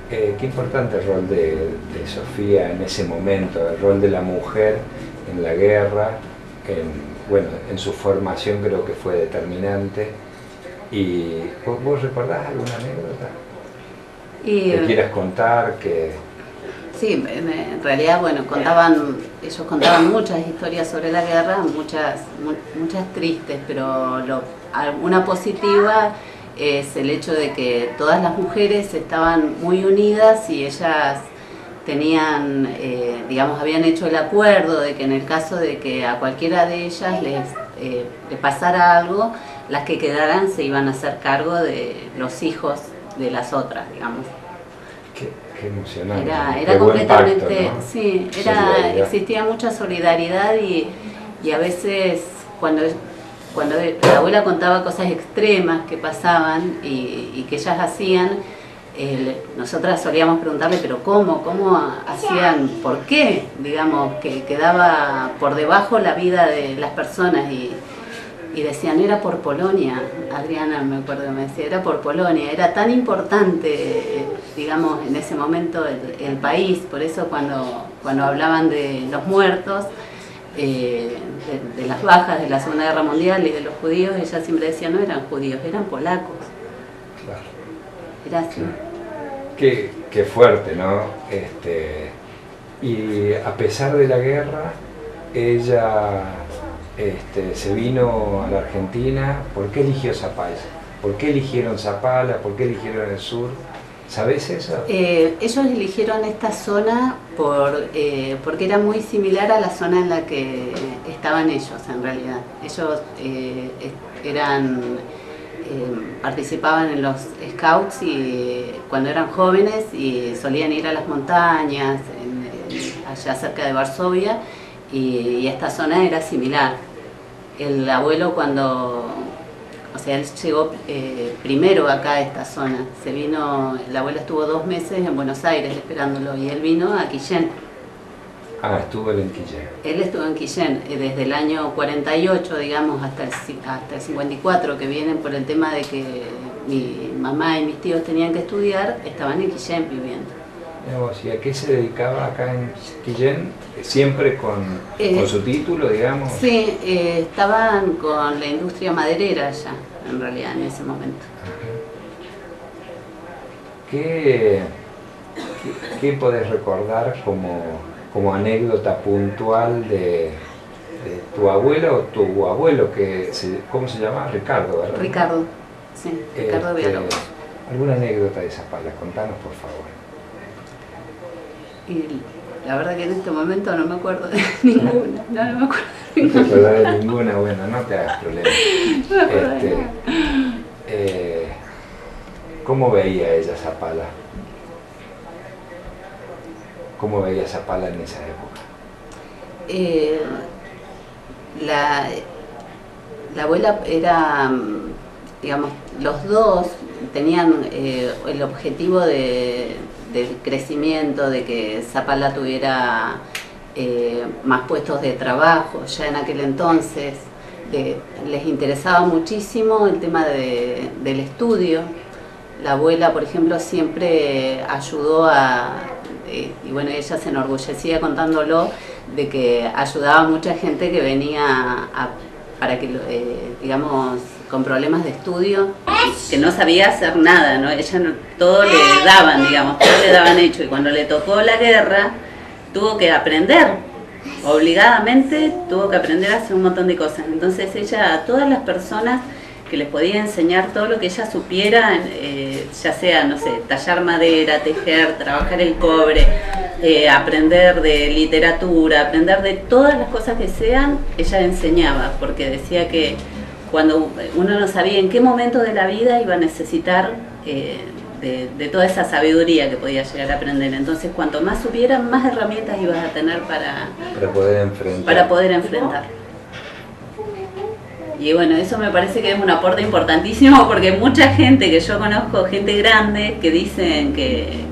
Qué importante el rol de Sofía en ese momento, el rol de la mujer en la guerra, en su formación creo que fue determinante. ¿Y vos recordás alguna anécdota que quieras contar? Sí, en realidad, bueno, ellos contaban muchas historias sobre la guerra, muchas tristes, pero una positiva es el hecho de que todas las mujeres estaban muy unidas y ellas tenían, habían hecho el acuerdo de que en el caso de que a cualquiera de ellas les pasara algo, las que quedaran se iban a hacer cargo de los hijos de las otras, digamos. Qué emocionante. Era completamente, pacto, ¿no? Sí, existía mucha solidaridad y a veces cuando la abuela contaba cosas extremas que pasaban y que ellas hacían, nosotras solíamos preguntarle, pero ¿cómo hacían? ¿Por qué? Digamos, que quedaba por debajo la vida de las personas y decían, era por Polonia. Adriana, me acuerdo que me decía, era por Polonia, era tan importante, digamos, en ese momento el país. Por eso cuando hablaban de los muertos, de las bajas de la Segunda Guerra Mundial y de los judíos, ella siempre decía, no eran judíos, eran polacos. Claro. Era así. Qué fuerte, ¿no? Y a pesar de la guerra, ella se vino a la Argentina. ¿Por qué eligió Zapala? ¿Por qué eligieron Zapala? ¿Por qué eligieron el sur? ¿Sabés eso? Ellos eligieron esta zona porque era muy similar a la zona en la que estaban ellos, en realidad. Ellos participaban en los scouts cuando eran jóvenes y solían ir a las montañas, allá cerca de Varsovia, y esta zona era similar. El abuelo él llegó primero acá a esta zona, el abuelo estuvo 2 meses en Buenos Aires esperándolo y él vino a Quillén. Ah, estuvo él en Quillén. Él estuvo en Quillén desde el año 48, digamos, hasta el 54, que vienen por el tema de que mi mamá y mis tíos tenían que estudiar, estaban en Quillén viviendo. ¿Y a qué se dedicaba acá en Quillén? ¿Siempre con su título, digamos? Sí, estaban con la industria maderera ya, en realidad, en ese momento. ¿Qué podés recordar como anécdota puntual de tu abuela o tu abuelo, ¿cómo se llama? Ricardo, ¿verdad? Ricardo, sí, Ricardo Villalobos. ¿Alguna anécdota de Zapala? Contanos, por favor. Y la verdad que en este momento no me acuerdo de ninguna. No me acuerdo de ninguna. No te acuerdas de ninguna, bueno, no te hagas problema. No me acuerdo de nada. ¿Cómo veía ella Zapala? ¿Cómo veía Zapala en esa época? La abuela era, digamos, los dos tenían el objetivo del crecimiento, de que Zapala tuviera más puestos de trabajo ya en aquel entonces. Les interesaba muchísimo el tema del estudio. La abuela, por ejemplo, siempre ayudó y bueno, ella se enorgullecía contándolo, de que ayudaba a mucha gente que venía para que, digamos, con problemas de estudio, que no sabía hacer nada, ¿no? Ella todo le daban, digamos, todo le daban hecho, y cuando le tocó la guerra, tuvo que aprender, obligadamente tuvo que aprender a hacer un montón de cosas. Entonces ella, a todas las personas que les podía enseñar todo lo que ella supiera, ya sea, no sé, tallar madera, tejer, trabajar el cobre, aprender de literatura, aprender de todas las cosas que sean, ella enseñaba, porque decía que cuando uno no sabía en qué momento de la vida iba a necesitar de toda esa sabiduría que podía llegar a aprender. Entonces, cuanto más supiera, más herramientas ibas a tener para poder enfrentar. Y bueno, eso me parece que es un aporte importantísimo, porque mucha gente que yo conozco, gente grande, que dicen que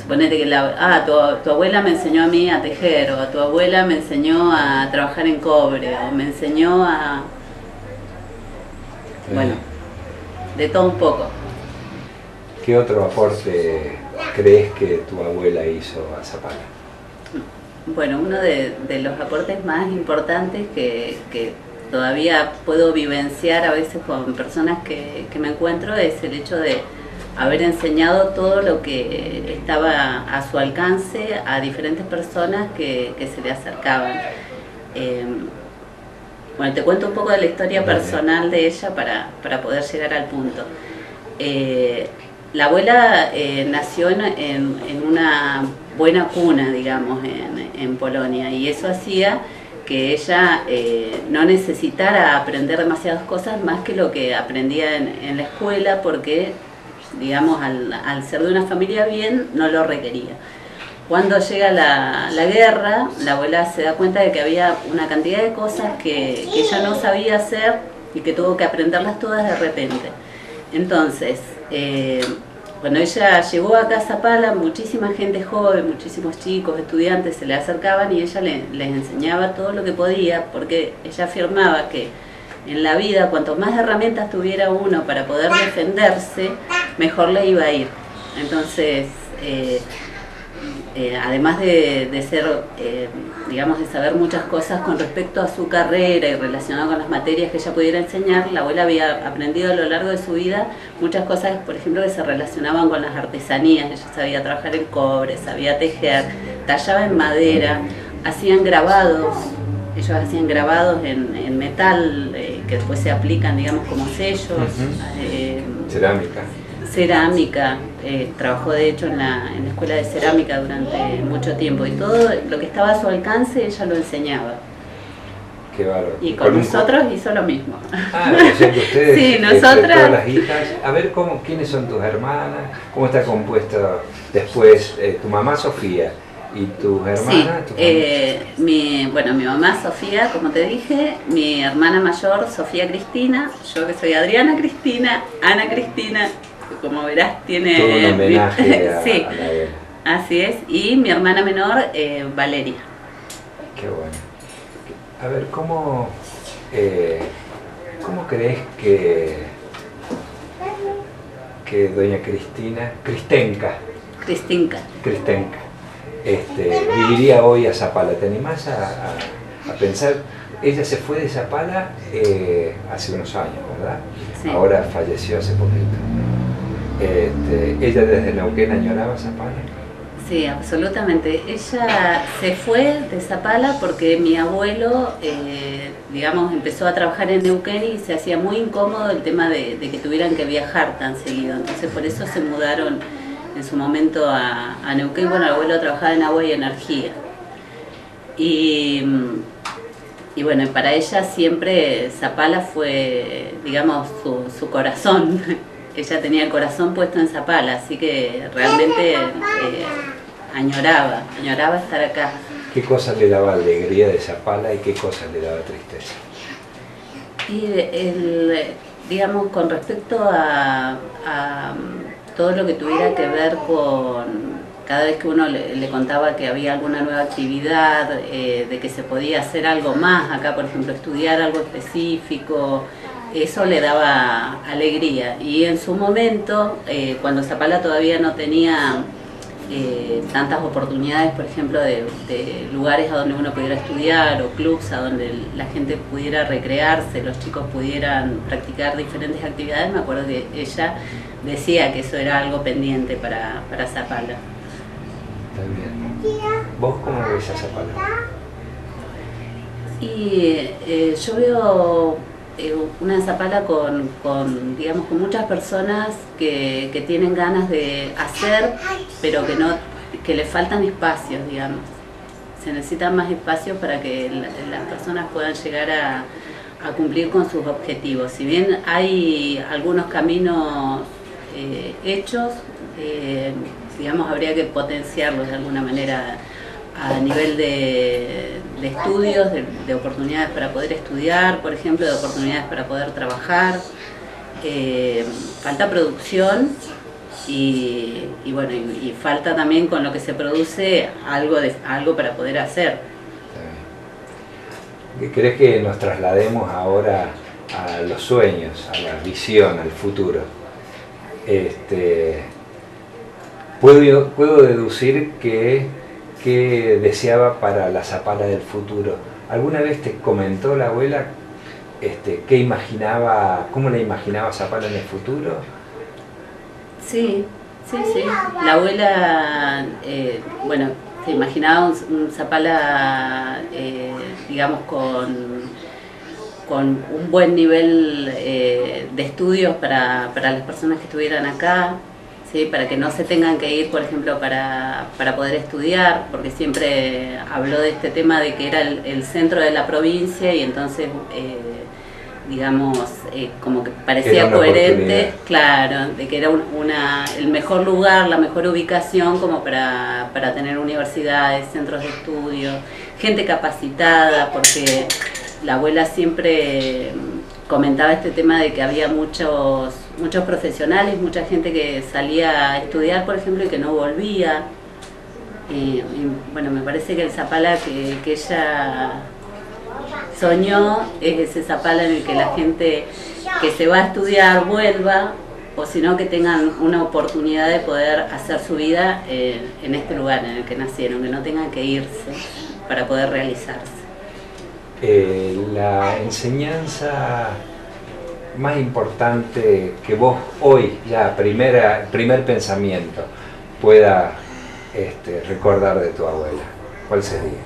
suponete que tu abuela me enseñó a mí a tejer, o tu abuela me enseñó a trabajar en cobre, o me enseñó a... Bueno, de todo un poco. ¿Qué otro aporte crees que tu abuela hizo a Zapala? Bueno, uno de los aportes más importantes que todavía puedo vivenciar a veces con personas que me encuentro es el hecho de haber enseñado todo lo que estaba a su alcance a diferentes personas que se le acercaban. Bueno, te cuento un poco de la historia personal de ella para poder llegar al punto. La abuela nació en una buena cuna, digamos, en Polonia, y eso hacía que ella no necesitara aprender demasiadas cosas más que lo que aprendía en la escuela, porque, digamos, al ser de una familia bien, no lo requería. Cuando llega la guerra, la abuela se da cuenta de que había una cantidad de cosas que ella no sabía hacer y que tuvo que aprenderlas todas de repente. Entonces, cuando ella llegó acá a Zapala, muchísima gente joven, muchísimos chicos, estudiantes se le acercaban y ella les enseñaba todo lo que podía, porque ella afirmaba que en la vida, cuanto más herramientas tuviera uno para poder defenderse, mejor le iba a ir. Entonces, además de ser, digamos, de saber muchas cosas con respecto a su carrera y relacionado con las materias que ella pudiera enseñar, la abuela había aprendido a lo largo de su vida muchas cosas, por ejemplo, que se relacionaban con las artesanías. Ella sabía trabajar el cobre, sabía tejer, tallaba en madera, hacían grabados. Ellos hacían grabados en metal que después se aplican, digamos, como sellos. Cerámica, trabajó de hecho en la escuela de cerámica durante mucho tiempo, y todo lo que estaba a su alcance ella lo enseñaba. Qué bárbaro. Y con nosotros hizo lo mismo. O sea que ustedes, sí, nosotras... todas las hijas, a ver quiénes son tus hermanas, cómo está compuesta después tu mamá Sofía y tus hermanas. Sí, mi mamá Sofía, como te dije, mi hermana mayor Sofía Cristina, yo que soy Adriana Cristina, Ana Cristina, como verás tiene todo un homenaje sí, a la abuela. Así es, y mi hermana menor Valeria. Qué bueno. A ver, ¿cómo crees que doña Cristinka viviría hoy a Zapala? ¿Te animás a pensar? Ella se fue de Zapala hace unos años, ¿verdad? Sí. Ahora falleció hace poquito. ¿Ella desde Neuquén añoraba Zapala? Sí, absolutamente. Ella se fue de Zapala porque mi abuelo, digamos, empezó a trabajar en Neuquén y se hacía muy incómodo el tema de que tuvieran que viajar tan seguido. Entonces por eso se mudaron en su momento a Neuquén. Bueno, el abuelo trabajaba en agua y energía. Y bueno, para ella siempre Zapala fue, digamos, su corazón. Ella tenía el corazón puesto en Zapala, así que realmente añoraba estar acá. ¿Qué cosas le daba alegría de Zapala y qué cosas le daba tristeza? Y digamos, con respecto a todo lo que tuviera que ver con, cada vez que uno le contaba que había alguna nueva actividad, de que se podía hacer algo más acá, por ejemplo, estudiar algo específico, eso le daba alegría. Y en su momento, cuando Zapala todavía no tenía tantas oportunidades, por ejemplo, de lugares a donde uno pudiera estudiar o clubs a donde la gente pudiera recrearse, los chicos pudieran practicar diferentes actividades, me acuerdo que ella decía que eso era algo pendiente para Zapala. Está bien. ¿Vos cómo ves a Zapala? Y yo veo una Zapala con, digamos, con muchas personas que tienen ganas de hacer, pero que le faltan espacios, digamos. Se necesitan más espacios para que las personas puedan llegar a cumplir con sus objetivos. Si bien hay algunos caminos hechos, digamos, habría que potenciarlos de alguna manera a nivel de estudios, de oportunidades para poder estudiar, por ejemplo, de oportunidades para poder trabajar. Falta producción y bueno, y falta también con lo que se produce algo para poder hacer. ¿Crees que nos traslademos ahora a los sueños, a la visión, al futuro? Puedo deducir que deseaba para la Zapala del futuro. ¿Alguna vez te comentó la abuela qué imaginaba, cómo la imaginaba Zapala en el futuro? Sí. La abuela, bueno, se imaginaba un Zapala, digamos, con un buen nivel de estudios para las personas que estuvieran acá, ¿sí? Para que no se tengan que ir, por ejemplo, para poder estudiar, porque siempre habló de este tema de que era el centro de la provincia y entonces, digamos, como que parecía coherente, claro, de que era el mejor lugar, la mejor ubicación como para tener universidades, centros de estudio, gente capacitada, porque la abuela siempre comentaba este tema de que había muchos profesionales, mucha gente que salía a estudiar, por ejemplo, y que no volvía. Y bueno, me parece que el Zapala que ella soñó es ese Zapala en el que la gente que se va a estudiar vuelva, o sino que tengan una oportunidad de poder hacer su vida en este lugar en el que nacieron, que no tengan que irse para poder realizarse. La enseñanza más importante que vos hoy, ya primer pensamiento, pueda recordar de tu abuela, ¿cuál sería?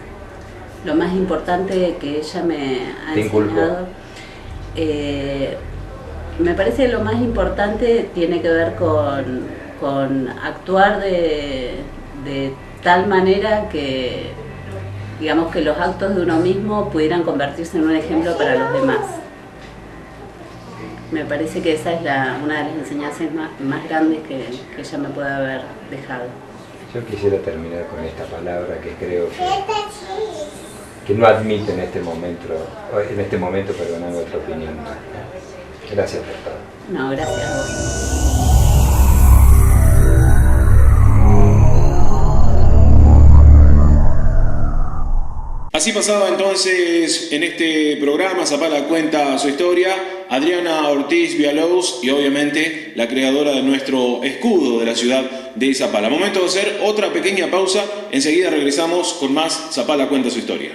Lo más importante que ella me ha enseñado, me parece que lo más importante tiene que ver con actuar de tal manera que, digamos, que los actos de uno mismo pudieran convertirse en un ejemplo para los demás. Me parece que esa es una de las enseñanzas más grandes que ella me puede haber dejado. Yo quisiera terminar con esta palabra que creo que no admite en este momento, perdonando otra opinión. Gracias por todo. No, gracias a vos. Así pasaba entonces en este programa Zapala cuenta su historia, Adriana Ortiz Villalobos y obviamente la creadora de nuestro escudo de la ciudad de Zapala. Momento de hacer otra pequeña pausa, enseguida regresamos con más Zapala cuenta su historia.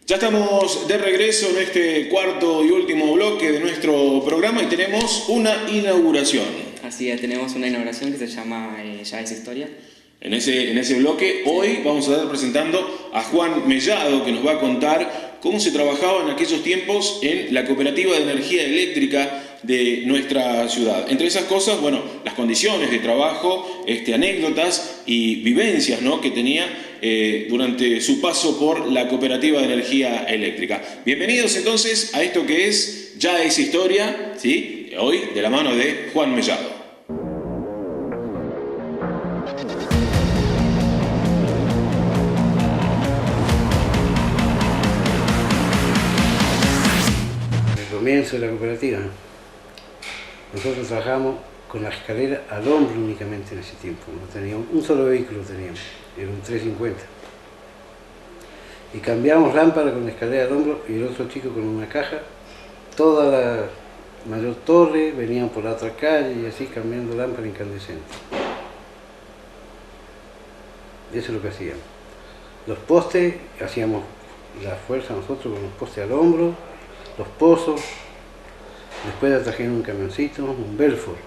Ya estamos de regreso en este cuarto y último bloque de nuestro programa y tenemos una inauguración. Así es, tenemos una inauguración que se llama Ya es Historia. En ese bloque hoy vamos a estar presentando a Juan Mellado, que nos va a contar cómo se trabajaba en aquellos tiempos en la cooperativa de energía eléctrica de nuestra ciudad. Entre esas cosas, bueno, las condiciones de trabajo, anécdotas y vivencias, ¿no?, que tenía durante su paso por la cooperativa de energía eléctrica. Bienvenidos entonces a esto que es Ya es Historia, ¿sí?, hoy de la mano de Juan Mellado. Comienzo de la cooperativa. Nosotros trabajamos con la escalera al hombro únicamente en ese tiempo. No teníamos un solo vehículo, teníamos, era un 350. Y cambiamos lámpara con la escalera al hombro y el otro chico con una caja. Toda la mayor torre venían por la otra calle y así cambiando lámpara incandescente. Eso es lo que hacíamos. Los postes, hacíamos la fuerza nosotros con los postes al hombro, los pozos. Después trajeron un camioncito, un Belfort,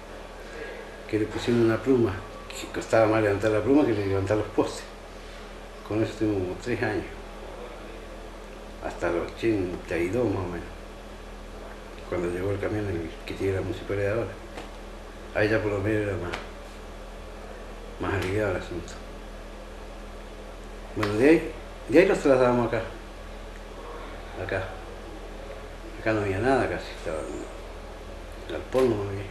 que le pusieron una pluma, que costaba más levantar la pluma que levantar los postes. Con eso tuvimos como 3 años, hasta los 82 más o menos, cuando llegó el camión que tiene la municipalidad ahora. Ahí ya por lo menos era más aliviado el asunto. Bueno, de ahí los trasladamos acá. Acá no había nada casi, estaba al polvo no había.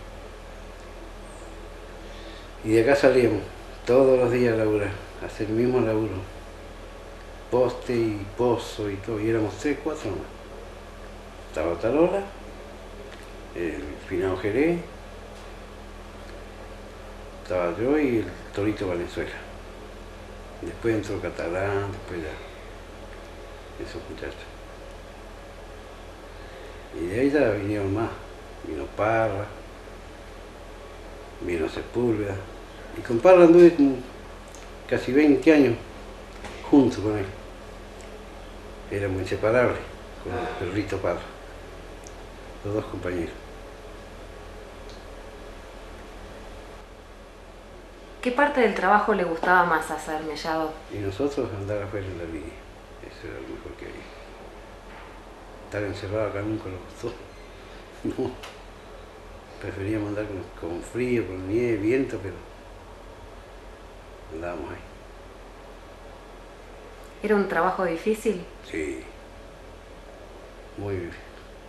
Y de acá salíamos todos los días a laburar, a hacer el mismo laburo. Poste y pozo y todo, y éramos 3, 4 nomás. Estaba Tarola, el Finado Jerez, estaba yo y el Torito Valenzuela. Después entró Catalán, después ya, esos muchachos. Y de ahí ya vinieron más, vino Parra, vino Sepúlveda, y con Parra anduve casi 20 años junto con él. Éramos inseparables con el perrito Parra, los 2 compañeros. ¿Qué parte del trabajo le gustaba más hacer, Mellado? Y nosotros andar afuera en la línea, eso era lo mejor que había. Estar encerrado acá nunca nos gustó. No. Preferíamos andar con frío, con nieve, viento, pero andábamos ahí. ¿Era un trabajo difícil? Sí, muy difícil.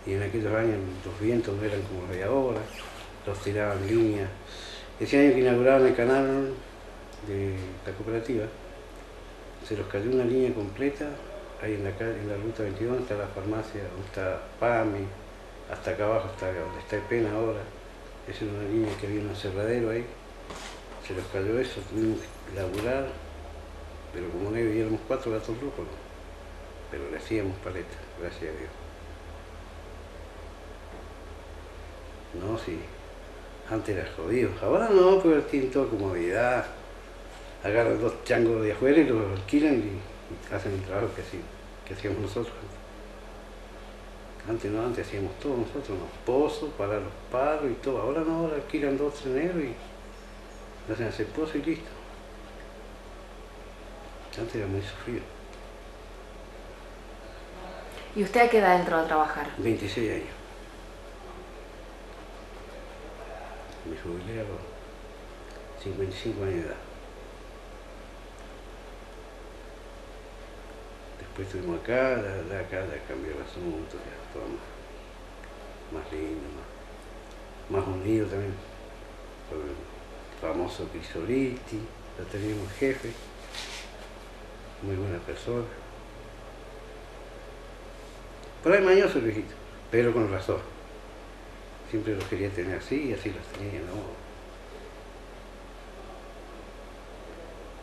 Y en aquellos años los vientos no eran como los de ahora, los tiraban líneas. Ese año que inauguraban el canal de la cooperativa, se los cayó una línea completa. Ahí en la ruta 22 está la farmacia, donde está PAMI, hasta acá abajo está donde está el PEN ahora. Esa era una línea que había un aserradero ahí. Se nos cayó eso, tuvimos que laburar, pero como no éramos 4 gatos locos, pero le hacíamos paleta, gracias a Dios. No, sí, antes era jodido, ahora no, porque tienen toda comodidad. Agarran 2 changos de afuera y los alquilan y hacen el trabajo que hacíamos nosotros. Antes no, antes hacíamos todo nosotros, los pozos, para los palos y todo. Ahora no, ahora alquilan 2 treneros y hacen hacer pozo y listo. Antes era muy sufrido. ¿Y usted a qué edad entró a trabajar? 26 años. Me jubilé a los 55 años de edad. Después estuvimos acá, acá ya cambió el asunto, ya todo más lindo, más unido también. Con el famoso Crisoliti, lo teníamos jefe, muy buena persona. Por ahí mañoso el viejito, pero con razón. Siempre los quería tener así y así los tenía, ¿no?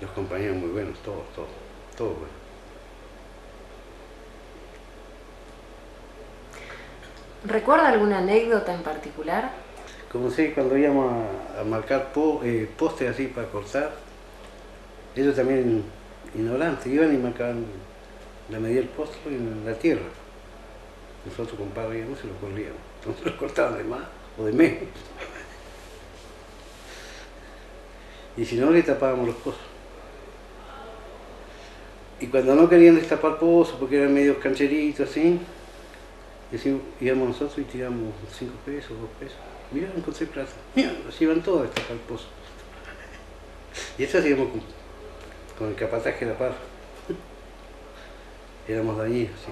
Los compañeros muy buenos, todos buenos. ¿Recuerda alguna anécdota en particular? Como sé, cuando íbamos a marcar postes así para cortar, ellos también ignorantes, iban y marcaban la medía el pozo en la tierra. Nosotros con padre íbamos y lo corríamos. Entonces lo cortaban de más o de menos. Y si no, le tapábamos los pozos. Y cuando no querían destapar pozos, porque eran medios cancheritos así, íbamos nosotros y tiramos 5 pesos, 2 pesos. Mirá, encontré plata. Mira, nos iban todos a destapar el pozo. Y eso hacíamos con el capataje de la par. Éramos dañinos, sí.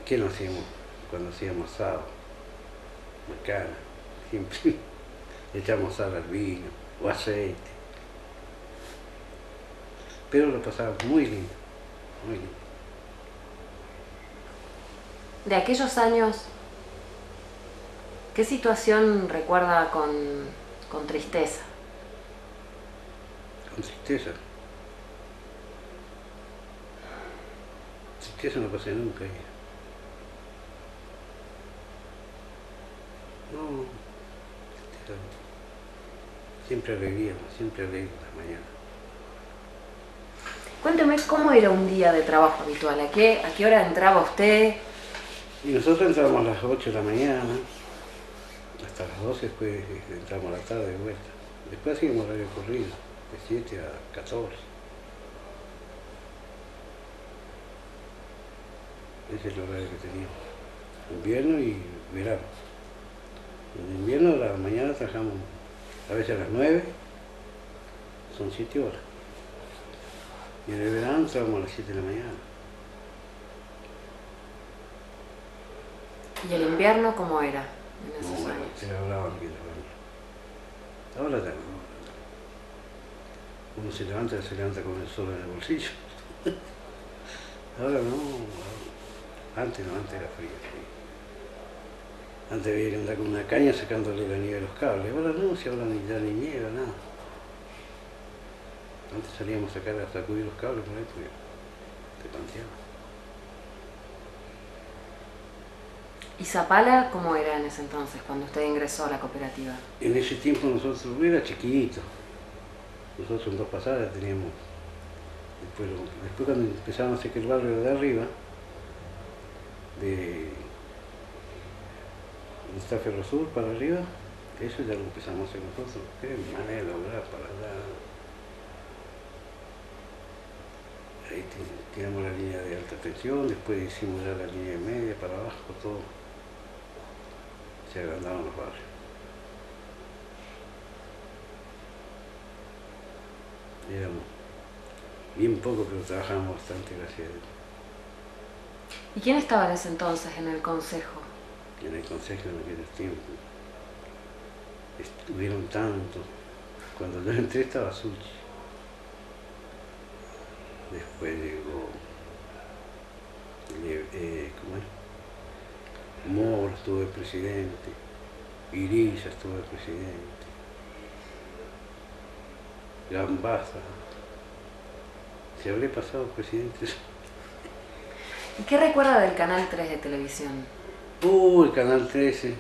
¿Qué no hacíamos cuando hacíamos asado? Macana, siempre. Le echamos sal al vino o aceite. Pero lo pasábamos muy lindo, muy lindo. De aquellos años, ¿qué situación recuerda con tristeza? Con tristeza. Tristeza no pasé nunca. No, siempre alegría las mañanas. Cuénteme cómo era un día de trabajo habitual, ¿a qué hora entraba usted? Y nosotros entramos a las 8 de la mañana, hasta las 12, después entramos a la tarde de vuelta. Después hacíamos horario corrido, de 7 a 14. Ese es el horario que teníamos, invierno y verano. En invierno a la mañana trabajamos a veces a las 9, son 7 horas. Y en el verano trabajamos a las 7 de la mañana. ¿Y el invierno cómo era en esos No, años? se hablaban bien los baños. Ahora ya no. Uno se levanta con el sol en el bolsillo. Ahora no. Antes era frío. Antes había que andar con una caña sacándole la nieve a los cables. Ahora no, si ahora ya ni nieva, nada. Antes salíamos a sacar a sacudir los cables por ahí porque te panteaba. ¿Y Zapala cómo era en ese entonces, cuando usted ingresó a la cooperativa? En ese tiempo nosotros era chiquito. Nosotros en 2 pasadas teníamos. Después cuando empezaron a hacer el barrio de arriba, donde está Ferrosur para arriba, eso ya lo empezamos a hacer nosotros. Qué manera de lograr para allá. Ahí tiramos la línea de alta tensión, después hicimos ya la línea media para abajo, todo. Se agrandaron los barrios. Éramos bien poco, pero trabajábamos bastante, gracias a Dios. ¿Y quién estaba en ese entonces en el consejo? En el consejo en aquellos tiempos estuvieron tanto. Cuando yo entré estaba Suchi. Después llegó, ¿cómo es? Moro estuvo de presidente, Irisa estuvo de presidente, Gambaza. Se habré pasado presidentes. ¿Y qué recuerda del Canal 3 de televisión? El Canal 13.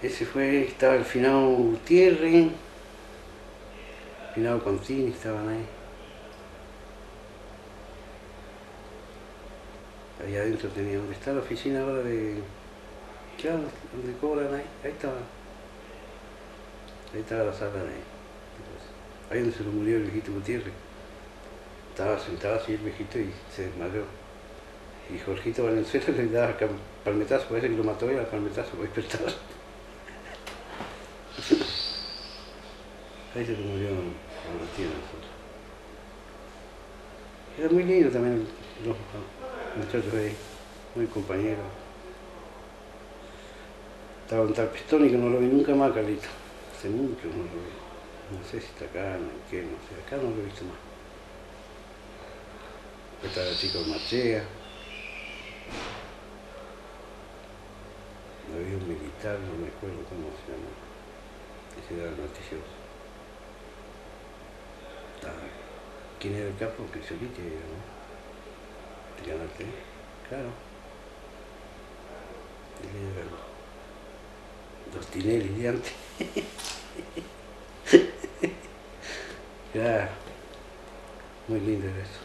Ese estaba el finado Gutiérrez, el finado Contini estaban ahí. Ahí adentro tenía, donde está la oficina ahora de... Claro, donde cobran ahí, ahí estaba. Ahí estaba la sala de ahí. Ahí donde se lo murió el viejito Gutiérrez. Estaba sentado así el viejito y se desmayó. Y Jorgito Valenzuela le daba palmetazo, parece que lo mató él al palmetazo, lo despertaba. Ahí se lo murió con la tía de nosotros. Era muy lindo también los muchachos ahí, muy compañeros. Estaba un tal Pistoni que no lo vi nunca más, Carlito. Hace mucho no lo vi. No sé si está acá, no sé, acá no lo he visto más. Estaba el chico Machea. Había un militar, no me acuerdo cómo se llama. Ese era el noticioso. ¿Quién era el capo? Que Solite era, ¿no? De Canal 3, claro. Él era los Tinelli de antes. Claro. Muy lindo era eso.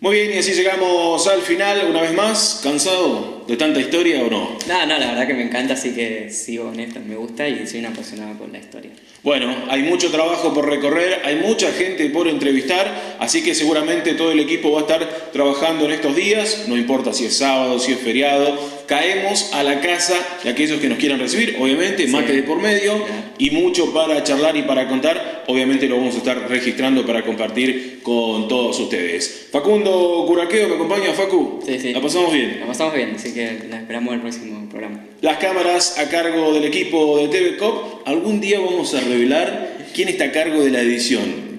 Muy bien, y así llegamos al final. Una vez más, ¿cansado de tanta historia o no? No, la verdad que me encanta, así que sigo en esto, me gusta y soy una apasionada por la historia. Bueno, hay mucho trabajo por recorrer, hay mucha gente por entrevistar, así que seguramente todo el equipo va a estar trabajando en estos días, no importa si es sábado, si es feriado, caemos a la casa de aquellos que nos quieran recibir, obviamente, sí, mate de por medio, y mucho para charlar y para contar, obviamente lo vamos a estar registrando para compartir con todos ustedes. Facundo Curaqueo, ¿me acompaña, Facu? Sí. ¿La pasamos bien? La pasamos bien, así que la esperamos en el próximo programa. Las cámaras a cargo del equipo de TV Cop. Algún día vamos a revelar quién está a cargo de la edición.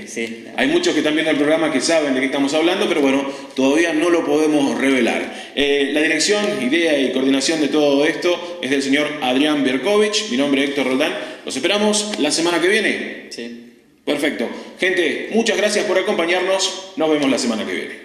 Sí. Hay muchos que están viendo el programa que saben de qué estamos hablando, pero bueno, todavía no lo podemos revelar. La dirección, idea y coordinación de todo esto es del señor Adrián Berkovich. Mi nombre es Héctor Roldán. Los esperamos la semana que viene. Sí. Perfecto. Gente, muchas gracias por acompañarnos. Nos vemos la semana que viene.